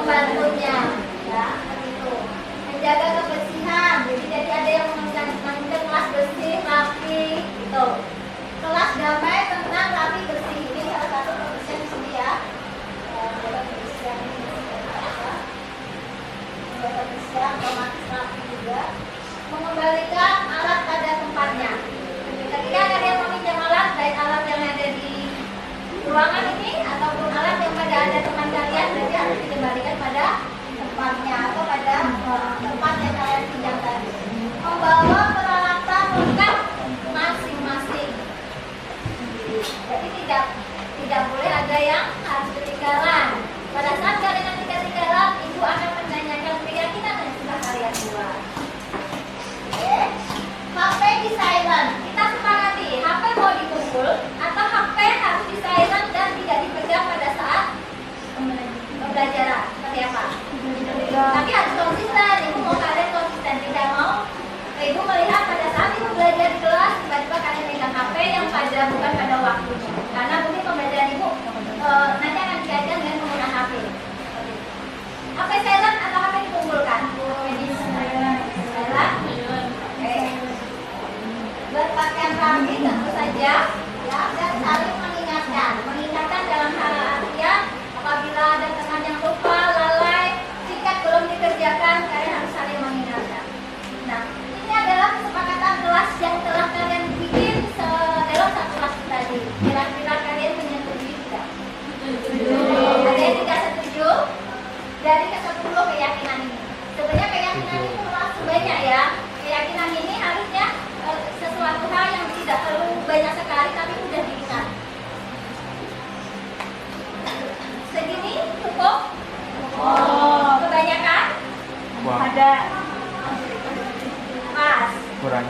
membantunya, ya seperti itu. Menjaga kebersihan, jadi ada yang mengajarkan kelas bersih, rapi, gitu. Kelas damai, tenang, rapi, bersih. Ini salah satu kebersihan di sini ya. Menjaga kebersihan ini apa? Menjaga kebersihan, otomatis rapi juga. Mengembalikan alat pada tempatnya. Ketika ada yang meminjam alat, baik alat yang ada di ruangan ini ataupun alat yang pada ada teman kalian, berarti harus dikembalikan pada tempatnya atau pada tempat yang kalian pinjam tadi. Membawa peralatan lengkap masing-masing. Jadi tidak boleh ada yang harus ketinggalan. Pada saat kalian nanti ketinggalan, ibu akan menanyakan keyakinan yang sudah kalian buat. Oke. HP di silent. Kita sepakati, HP mau dikumpul atau HP harus di silent dan tidak dipegang pada saat pembelajaran. Seperti apa? Tapi harus konsisten. Ibu mau kalian konsisten, tidak mau ibu melihat pada saat ibu belajar di kelas tiba-tiba kalian megang HP yang bukan pada waktunya. Karena mungkin pembelajaran ibu nanti akan dikaitkan dengan penggunaan HP. HP silent atau HP dikumpulkan? Silent. Oke. Berpakaian rapi tentu saja, ya, dan saling mengingatkan dalam hal artian apabila ada teman yang lupa, lalai, jika belum dikerjakan, kalian harus saling mengingatkan. Nah, ini adalah kesepakatan kelas yang telah kalian bikin dalam satu kelas tadi. Kira-kira kalian menyetujui tidak? Ada yang tidak setuju? Dari ke-10 keyakinan ini. Sebenarnya keyakinan ini termasuk banyak ya. Keyakinan ini harusnya sesuatu hal yang tidak perlu banyak sekali tapi mudah diingat. Segini cukup? Kebanyakan? Ada Pas. Kurang.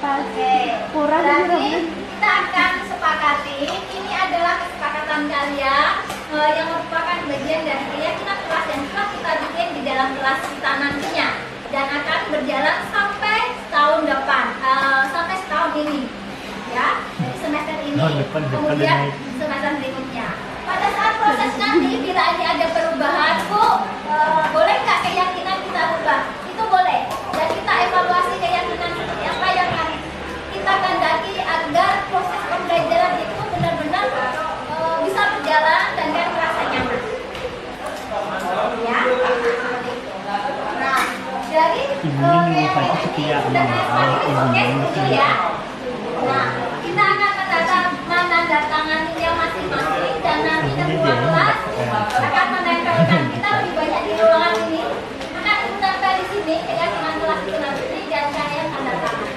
Oke. Kurang Berarti kita akan sepakati ini adalah kesepakatan kalian yang merupakan bagian dari keyakinan kelas yang telah kita bikin di dalam kelas kita nantinya dan akan berjalan sampai tahun depan, sampai setahun ini, ya. Jadi semester ini, kemudian semester berikutnya. Pada saat proses nanti, bila ada perubahan, Bu, boleh nggak keyakinan kita ubah? Itu boleh. Dan kita evaluasi keyakinan seperti apa yang kita kehendaki agar proses pembelajaran itu benar-benar bisa berjalan dan kan merasa nyaman. Ya. Nah, dari keyakinan ini sudah oke, setuju ya. Nah, kita akan menandatangani masing-masing dan nanti ketua kelas akan menempelkan kita lebih banyak di ruangan ini. Akan menempel di sini keyakinan kelas itu nanti dan kalian tanda tangan.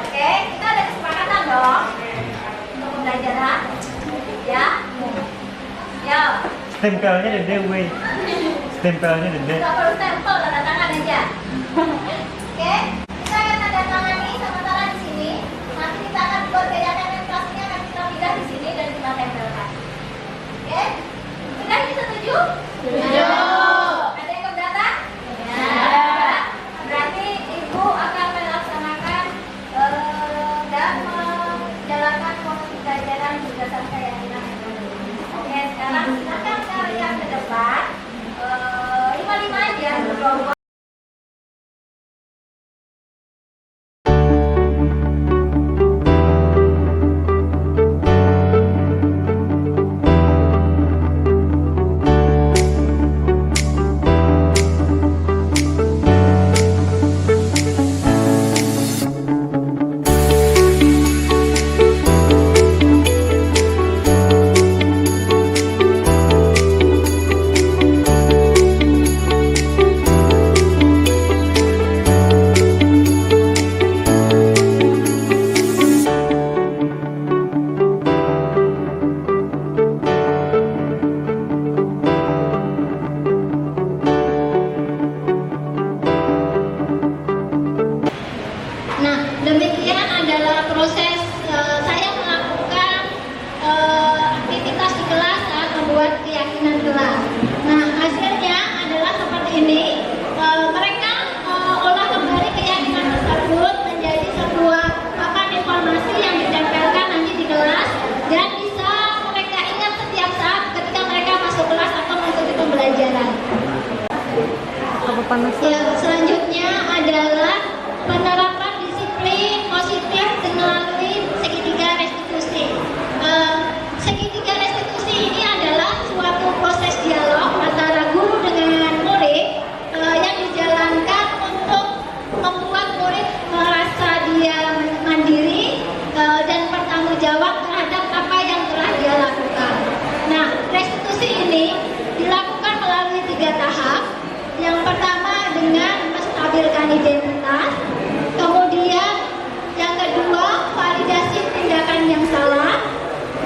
Oke, kita ada kesepakatan dong untuk pembelajaran. Ya. Ya. stempelnya ada weh. Stempelnya ada. Nggak perlu stempel, tanda tangan aja. Oke, kita akan tanda tangani sementara di sini. Nanti kita akan buat keyakinan kelasnya akan kita pindah di sini dan kita tempelkan. Oke, sudah setuju? Setuju. Ada yang keberatan? Ya. Berarti ibu akan melaksanakan dan menjalankan proses pembelajaran berdasarkan keyakinan. Oke, sekarang silakan kalian ke depan. 5 aja berdua. Ya, selanjutnya adalah penerapan disiplin positif melalui segitiga restitusi. Segitiga restitusi ini adalah suatu proses dialog antara guru dengan murid yang dijalankan untuk membuat murid merasa dia mandiri dan bertanggung jawab terhadap apa yang telah dia lakukan. Nah, restitusi ini dilakukan melalui 3 tahap. Yang pertama dengan menstabilkan identitas, kemudian yang kedua validasi tindakan yang salah,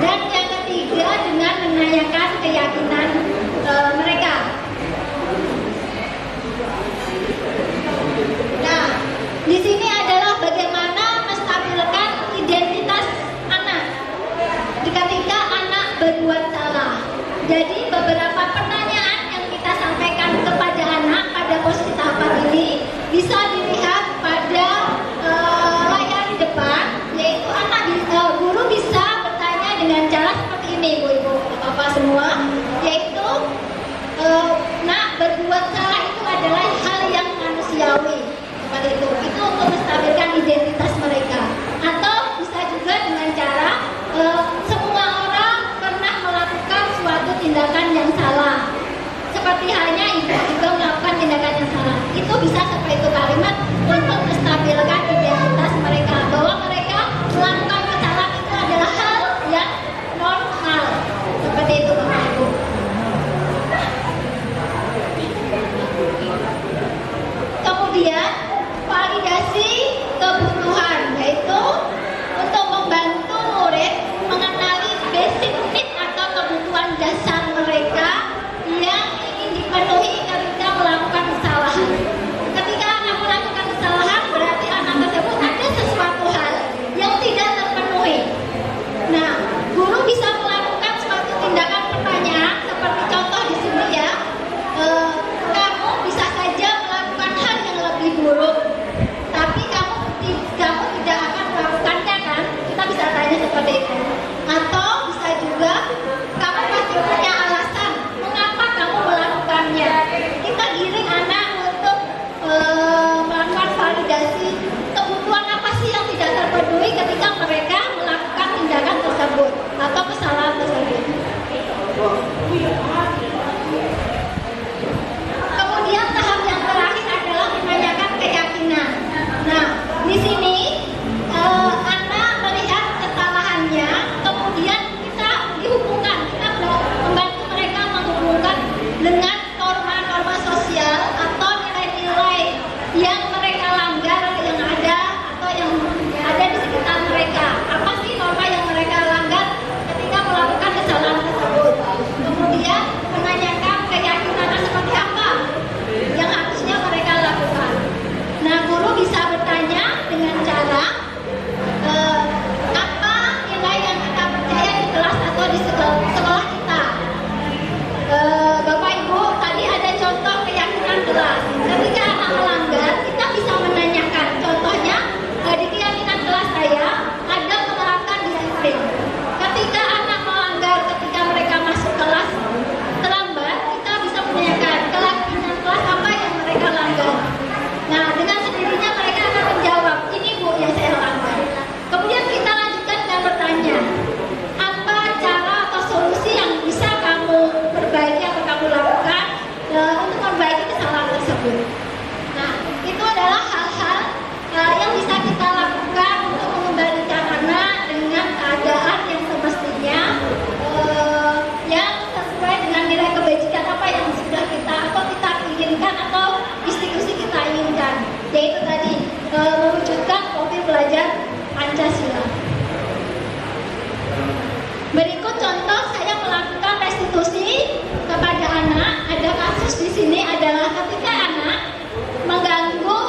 dan yang ketiga dengan menanyakan keyakinan mereka. Nah, di sini adalah bagaimana menstabilkan identitas anak ketika anak berbuat salah. Jadi beberapa pertanyaan yang kita sampaikan kepada anak pada posisi tahapan ini bisa dilihat pada layar di depan, yaitu guru bisa bertanya dengan cara seperti ini, ibu-ibu, bapak semua, yaitu nak, berbuat salah itu adalah hal yang manusiawi, seperti itu untuk menstabilkan identitas mereka. Atau bisa juga dengan cara semua orang pernah melakukan suatu tindakan yang salah, seperti halnya ibu juga melakukan tindakan yang salah. Itu bisa seperti itu kalimat untuk menstabilkan identitas mereka, bahwa mereka melakukan kesalahan itu adalah hal yang normal, seperti itu Bapak Ibu. Kemudian validasi kebutuhan, yaitu untuk membantu murid mengenali basic need atau kebutuhan dasar mereka yang ingin dipenuhi ketika melakukan kesalahan. Ketika anak melakukan kesalahan, berarti anak tersebut ada sesuatu hal yang tidak terpenuhi. Nah, guru bisa melakukan suatu tindakan pertanyaan seperti contoh di sini ya. Kamu bisa saja melakukan hal yang lebih buruk, tapi kamu tidak akan melakukannya, kan? Kita bisa tanya seperti itu. Atau bisa juga kamu pasti punya alasan mengapa kamu melakukannya. Kita giring anak untuk melakukan validasi kebutuhan apa sih yang tidak terpenuhi ketika mereka melakukan tindakan tersebut atau kesalahan tersebut. Kemudian tahap yang terakhir adalah menanyakan keyakinan. Nah, di sini anak melihat kesalahannya, kemudian kita dihubungkan, kita membantu mereka menghubungkan dengan norma-norma sosial atau nilai-nilai yang mereka langgar, yang ada atau yang ada di sekitar mereka. Apa sih norma yang mereka langgar ketika melakukan kesalahan tersebut? Kemudian menanyakan keyakinannya seperti apa yang harusnya mereka lakukan. Nah, guru bisa bertanya dengan cara apa nilai yang kita percaya di kelas atau di sekolah kita. Bapak Ibu, tadi ada contoh keyakinan kelas. Ketika anak melanggar, kita bisa menanyakan. Contohnya di keyakinan kelas saya ada menerapkan disiplin. Ketika anak melanggar, ketika mereka masuk kelas terlambat, kita bisa menanyakan keyakinan kelas apa yang mereka langgar. Nah, dengan sendirinya mereka akan menjawab, ini Bu yang saya langgar. Kemudian kita lanjutkan dengan bertanya, apa cara atau solusi yang bisa kamu perbaiki atau kamu lakukan untuk memperbaiki kesalahan tersebut. Nah, itu adalah hal-hal yang bisa kita lakukan untuk mengembalikan anak dengan keadaan yang semestinya, yang sesuai dengan nilai kebajikan apa yang sudah kita inginkan atau institusi kita inginkan, yaitu tadi mewujudkan profil belajar Pancasila. Berikut contoh saya melakukan restitusi kepada anak. Ada kasus di sini adalah ketika anak mengganggu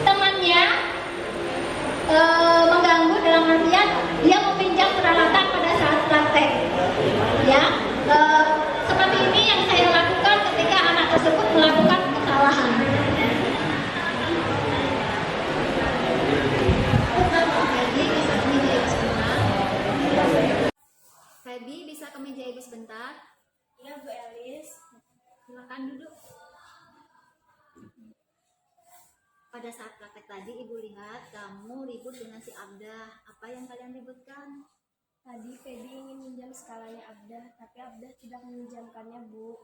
temannya, mengganggu dalam artian dia meminjam peralatan pada saat praktek. Ya, seperti ini yang saya lakukan ketika anak tersebut melakukan kesalahan. Febi, bisa ke meja ibu sebentar? Iya Bu Elis. Silakan duduk. pada saat praktek tadi ibu lihat kamu ribut dengan si Abdah. Apa yang kalian ributkan? Tadi Feby ingin minjam skalanya Abdah, tapi Abdah tidak meminjamkannya, Bu.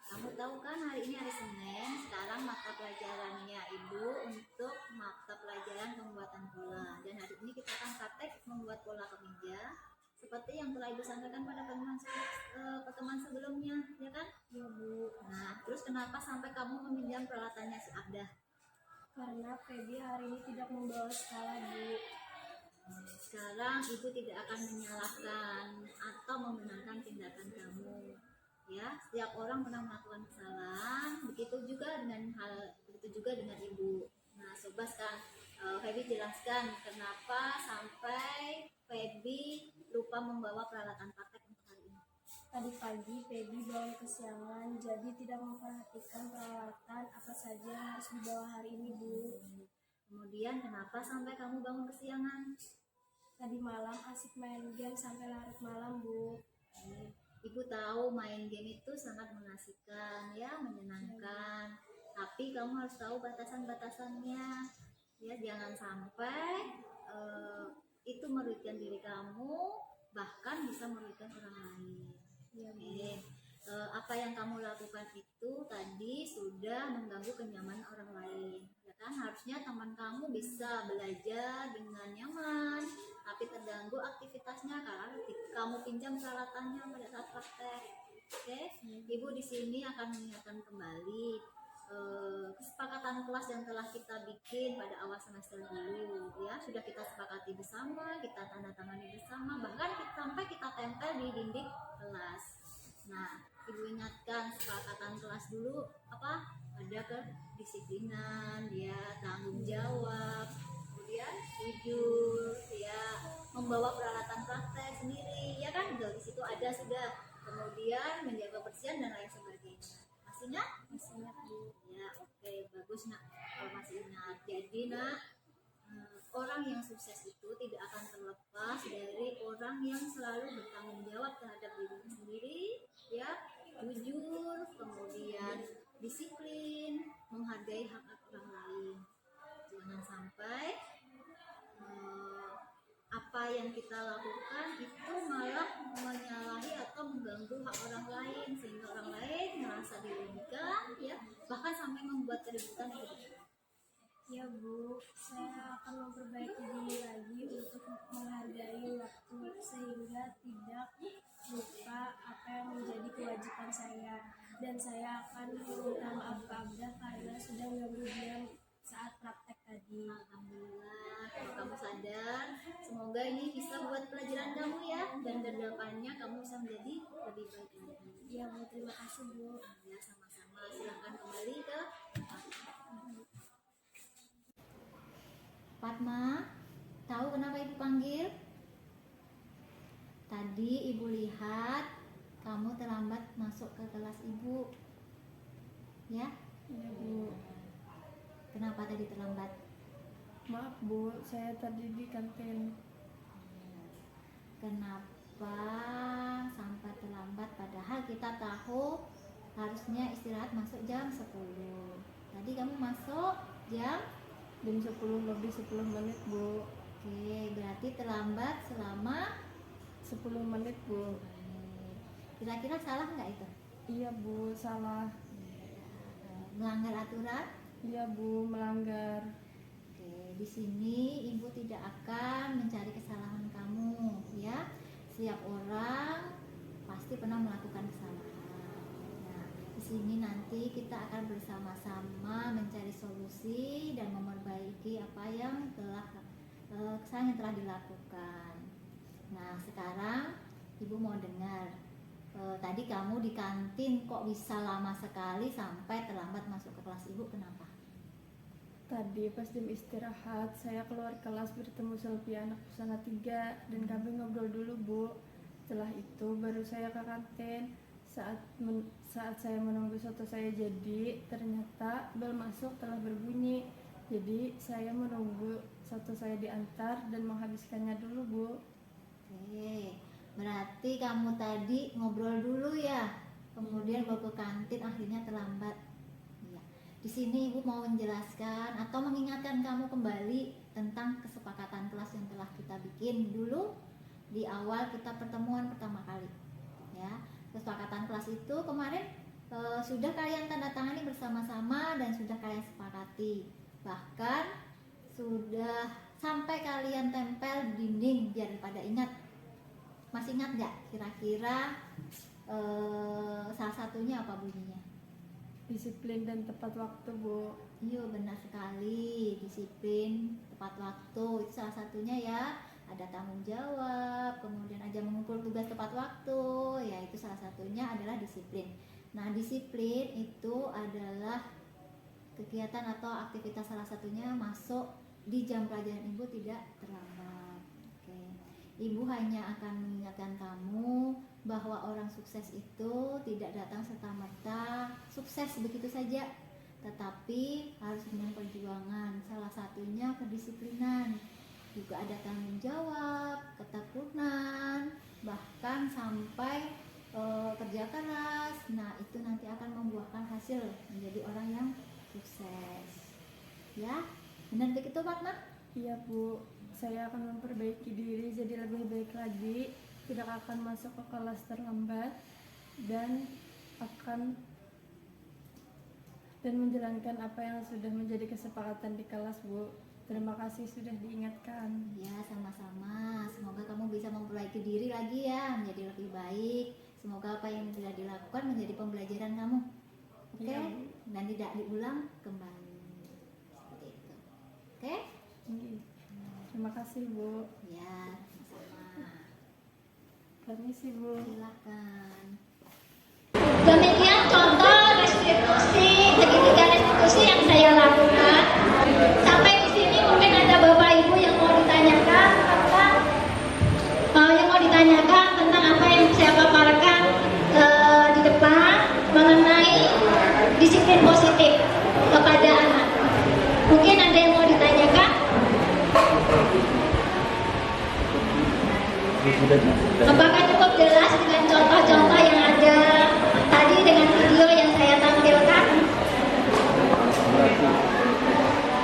Kamu tahu kan hari ini hari Senin, sekarang mata pelajarannya ibu untuk mata pelajaran pembuatan pola. Dan hari ini kita akan praktek membuat pola kemeja seperti yang telah ibu sampaikan pada pertemuan sebelumnya, ya kan? Ya, Bu. Nah, terus kenapa sampai kamu meminjam peralatannya si Abdah? Karena Feby hari ini tidak membawa skala, Bu. Sekarang ibu tidak akan menyalahkan atau membenarkan tindakan kamu. Ya, setiap orang pernah melakukan kesalahan. Begitu juga dengan ibu. Nah, sobat kan, Feby jelaskan kenapa sampai Feby lupa membawa peralatan praktek untuk hari ini. Tadi pagi Feby bangun kesiangan, jadi tidak memperhatikan peralatan apa saja yang harus dibawa hari ini, Bu. Kemudian kenapa sampai kamu bangun kesiangan? Tadi malam asik main game sampai larut malam, Bu. Ibu tahu main game itu sangat mengasihkan, ya, menyenangkan. Tapi kamu harus tahu batasan-batasannya. Ya, jangan sampai itu merugikan diri kamu, bahkan bisa merugikan orang lain. Ya, Bu. Apa yang kamu lakukan itu tadi sudah mengganggu kenyamanan orang lain, ya kan? Harusnya teman kamu bisa belajar dengan nyaman, tapi terganggu aktivitasnya karena kamu pinjam peralatannya pada saat praktek. Oke, ibu di sini akan mengingatkan kembali kesepakatan kelas yang telah kita bikin pada awal semester dulu, ya, sudah kita sepakati bersama, kita tanda tangani bersama, bahkan sampai kita tempel di dinding kelas. Nah, ibu ingatkan kesepakatan kelas dulu apa? Ada kedisiplinan, ya, tanggung jawab, kemudian jujur, ya, membawa peralatan praktek sendiri, ya kan? Di situ ada sudah. Kemudian menjaga kebersihan dan lain sebagainya. Masih ingat? Masih ingat, Bu. Ya, oke, bagus nak. Kalau masih ingat, jadi nak, orang yang sukses itu tidak akan terlepas dari orang yang selalu bertanggung jawab terhadap dirinya sendiri, ya, jujur, kemudian disiplin, menghargai hak orang lain. Jangan sampai apa yang kita lakukan itu malah menyalahi atau mengganggu hak orang lain sehingga orang lain merasa dirugikan, ya, bahkan sampai membuat keributan di hidup. Ya, Bu, saya akan memperbaiki diri lagi untuk menghargai waktu sehingga tidak lupa apa yang menjadi kewajiban saya. Dan saya akan meminta maaf ke Abdah karena sudah mengganggu dia saat praktek tadi. Alhamdulillah, kalau kamu sadar, semoga ini bisa buat pelajaran kamu, ya, dan kedepannya kamu bisa menjadi lebih baik lagi. Ya, Bu, terima kasih, Bu. Ya, sama-sama. Silahkan kembali ke Fatma. Tahu kenapa ibu panggil? Tadi ibu lihat kamu terlambat masuk ke kelas ibu, ya? Ya, Bu. Kenapa tadi terlambat? Maaf, Bu, saya tadi di kantin. Kenapa sampai terlambat padahal kita tahu harusnya istirahat masuk jam 10. Tadi kamu masuk jam 10 lebih 10 menit, Bu. Oke, berarti terlambat selama 10 menit, Bu. Kira-kira salah nggak itu? Iya, Bu, salah. Melanggar aturan? Iya, Bu, melanggar. Oke, di sini ibu tidak akan mencari kesalahan kamu, ya. Setiap orang pasti pernah melakukan kesalahan. Nah, di sini nanti kita akan bersama-sama mencari solusi dan memperbaiki apa yang kesalahan yang telah dilakukan. Nah, sekarang ibu mau dengar. Tadi kamu di kantin kok bisa lama sekali sampai terlambat masuk ke kelas ibu, kenapa? Tadi pas jam istirahat, saya keluar kelas bertemu Sylvia anak usaha 3 dan kami ngobrol dulu, Bu. Setelah itu baru saya ke kantin. Saat saya menunggu soto saya jadi, ternyata bel masuk telah berbunyi. Jadi saya menunggu soto saya diantar dan menghabiskannya dulu, Bu. Oke, berarti kamu tadi ngobrol dulu, ya, kemudian bawa ke kantin, akhirnya terlambat. Iya. Di Di sini Ibu mau menjelaskan atau mengingatkan kamu kembali tentang kesepakatan kelas yang telah kita bikin dulu di awal kita pertemuan pertama kali. Ya, kesepakatan kelas itu kemarin sudah kalian tanda tangani bersama-sama dan sudah kalian sepakati. Bahkan sudah sampai kalian tempel di dinding biar pada ingat. Masih ingat nggak kira-kira salah satunya apa bunyinya? Disiplin dan tepat waktu, Bu. Iya, benar sekali. Disiplin, tepat waktu itu salah satunya ya. Ada tanggung jawab, kemudian aja mengumpul tugas tepat waktu, ya itu salah satunya adalah disiplin. Nah, disiplin itu adalah kegiatan atau aktivitas salah satunya masuk di jam pelajaran Ibu tidak terlambat. Oke. Ibu hanya akan mengingatkan kamu bahwa orang sukses itu tidak datang serta-merta sukses begitu saja, tetapi harus dengan perjuangan. Salah satunya kedisiplinan, juga ada tanggung jawab, ketekunan, bahkan sampai kerja keras. Nah, itu nanti akan membuahkan hasil menjadi orang yang sukses. Ya, benar begitu Fatma? Iya, Bu. Saya akan memperbaiki diri jadi lebih baik lagi, tidak akan masuk ke kelas terlambat, dan menjalankan apa yang sudah menjadi kesepakatan di kelas, Bu. Terima kasih sudah diingatkan. Ya, sama-sama. Semoga kamu bisa memperbaiki diri lagi ya, menjadi lebih baik. Semoga apa yang sudah dilakukan menjadi pembelajaran kamu. Oke? Iya. Dan tidak diulang kembali. Seperti itu. Oke? Terima kasih, Bu. Ya, sama-sama. Permisi, Bu. Silakan. Demikian contoh restitusi, segitiga restitusi yang saya lakukan. Sampai di sini mungkin ada Bapak Ibu yang mau ditanyakan tentang apa yang saya paparkan di depan mengenai disiplin positif kepada anak. Mungkin ada yang mau ditanyakan? Apakah cukup jelas dengan contoh-contoh yang ada tadi dengan video yang saya tampilkan?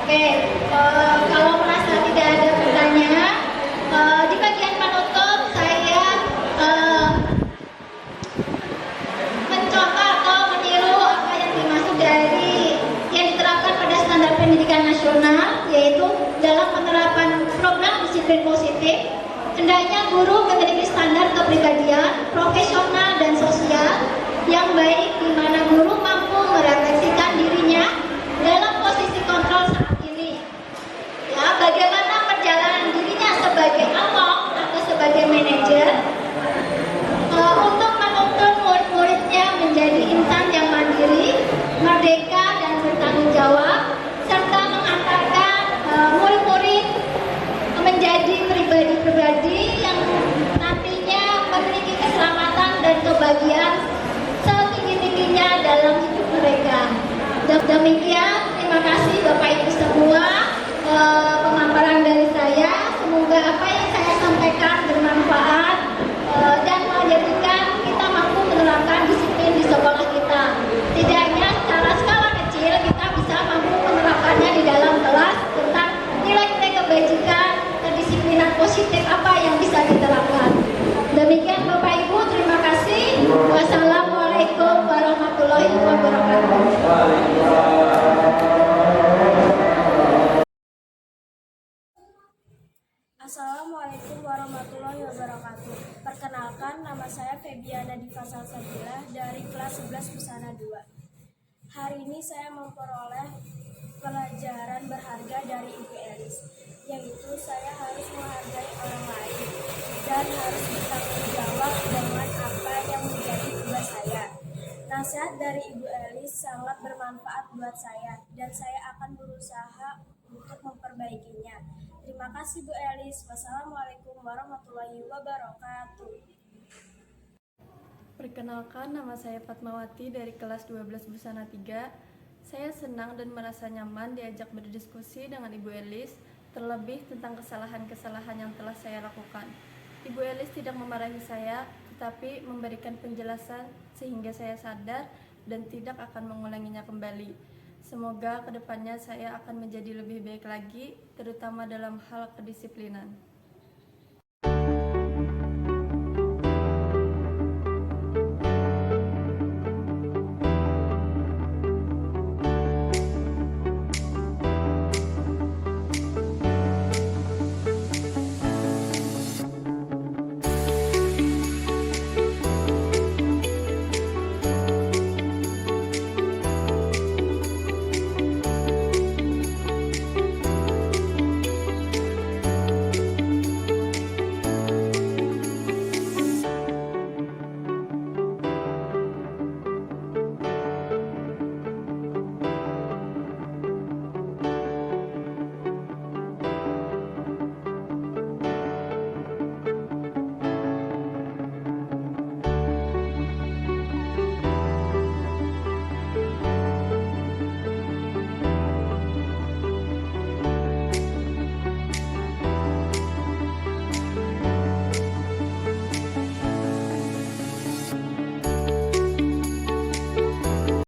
Oke, kalau merasa tidak ada pertanyaan, di bagian penutup saya mencontoh atau meniru apa yang dimaksud dari yang diterapkan pada standar pendidikan nasional, yaitu dalam penerapan program disiplin positif. Hendaknya guru memiliki standar kepribadian, profesional dan sosial yang baik, di mana guru mampu merefleksikan dirinya dalam posisi kontrol saat ini. Ya, bagaimana perjalanan dirinya sebagai alum atau sebagai manajer untuk menuntun murid-muridnya menjadi insan yang mandiri, merdeka dan bertanggung jawab, serta mengantarkan murid-murid menjadi pribadi-pribadi yang nantinya memiliki keselamatan dan kebahagiaan setinggi-tingginya dalam hidup mereka. Demikian, terima kasih Bapak Ibu semua pemaparan dari saya. Semoga apa yang saya sampaikan bermanfaat dan menjadikan kita mampu menerapkan disiplin di sekolah kita. Tidaknya secara skala kecil kita bisa mampu menerapkannya di dalam kelas tentang nilai-nilai kebajikan, kedisiplinan positif apa yang bisa diterapkan. Demikian Bapak Ibu, terima kasih. Wassalamualaikum warahmatullahi wabarakatuh. Assalamualaikum warahmatullahi wabarakatuh. Perkenalkan, nama saya Febiana Diva Salsabila dari kelas 11 Busana 2. Hari ini saya memperoleh pelajaran berharga dari Ibu Elis, yaitu saya harus menghargai orang lain dan harus bertanggung jawab dengan apa yang menjadi tugas saya. Nasihat dari Ibu Elis sangat bermanfaat buat saya dan saya akan berusaha untuk memperbaikinya. Terima kasih Bu Elis. Wassalamualaikum warahmatullahi wabarakatuh. Perkenalkan, nama saya Fatmawati dari kelas 12 Busana 3. Saya senang dan merasa nyaman diajak berdiskusi dengan Ibu Elis, terlebih tentang kesalahan-kesalahan yang telah saya lakukan. Ibu Elis tidak memarahi saya, tetapi memberikan penjelasan sehingga saya sadar dan tidak akan mengulanginya kembali. Semoga kedepannya saya akan menjadi lebih baik lagi, terutama dalam hal kedisiplinan.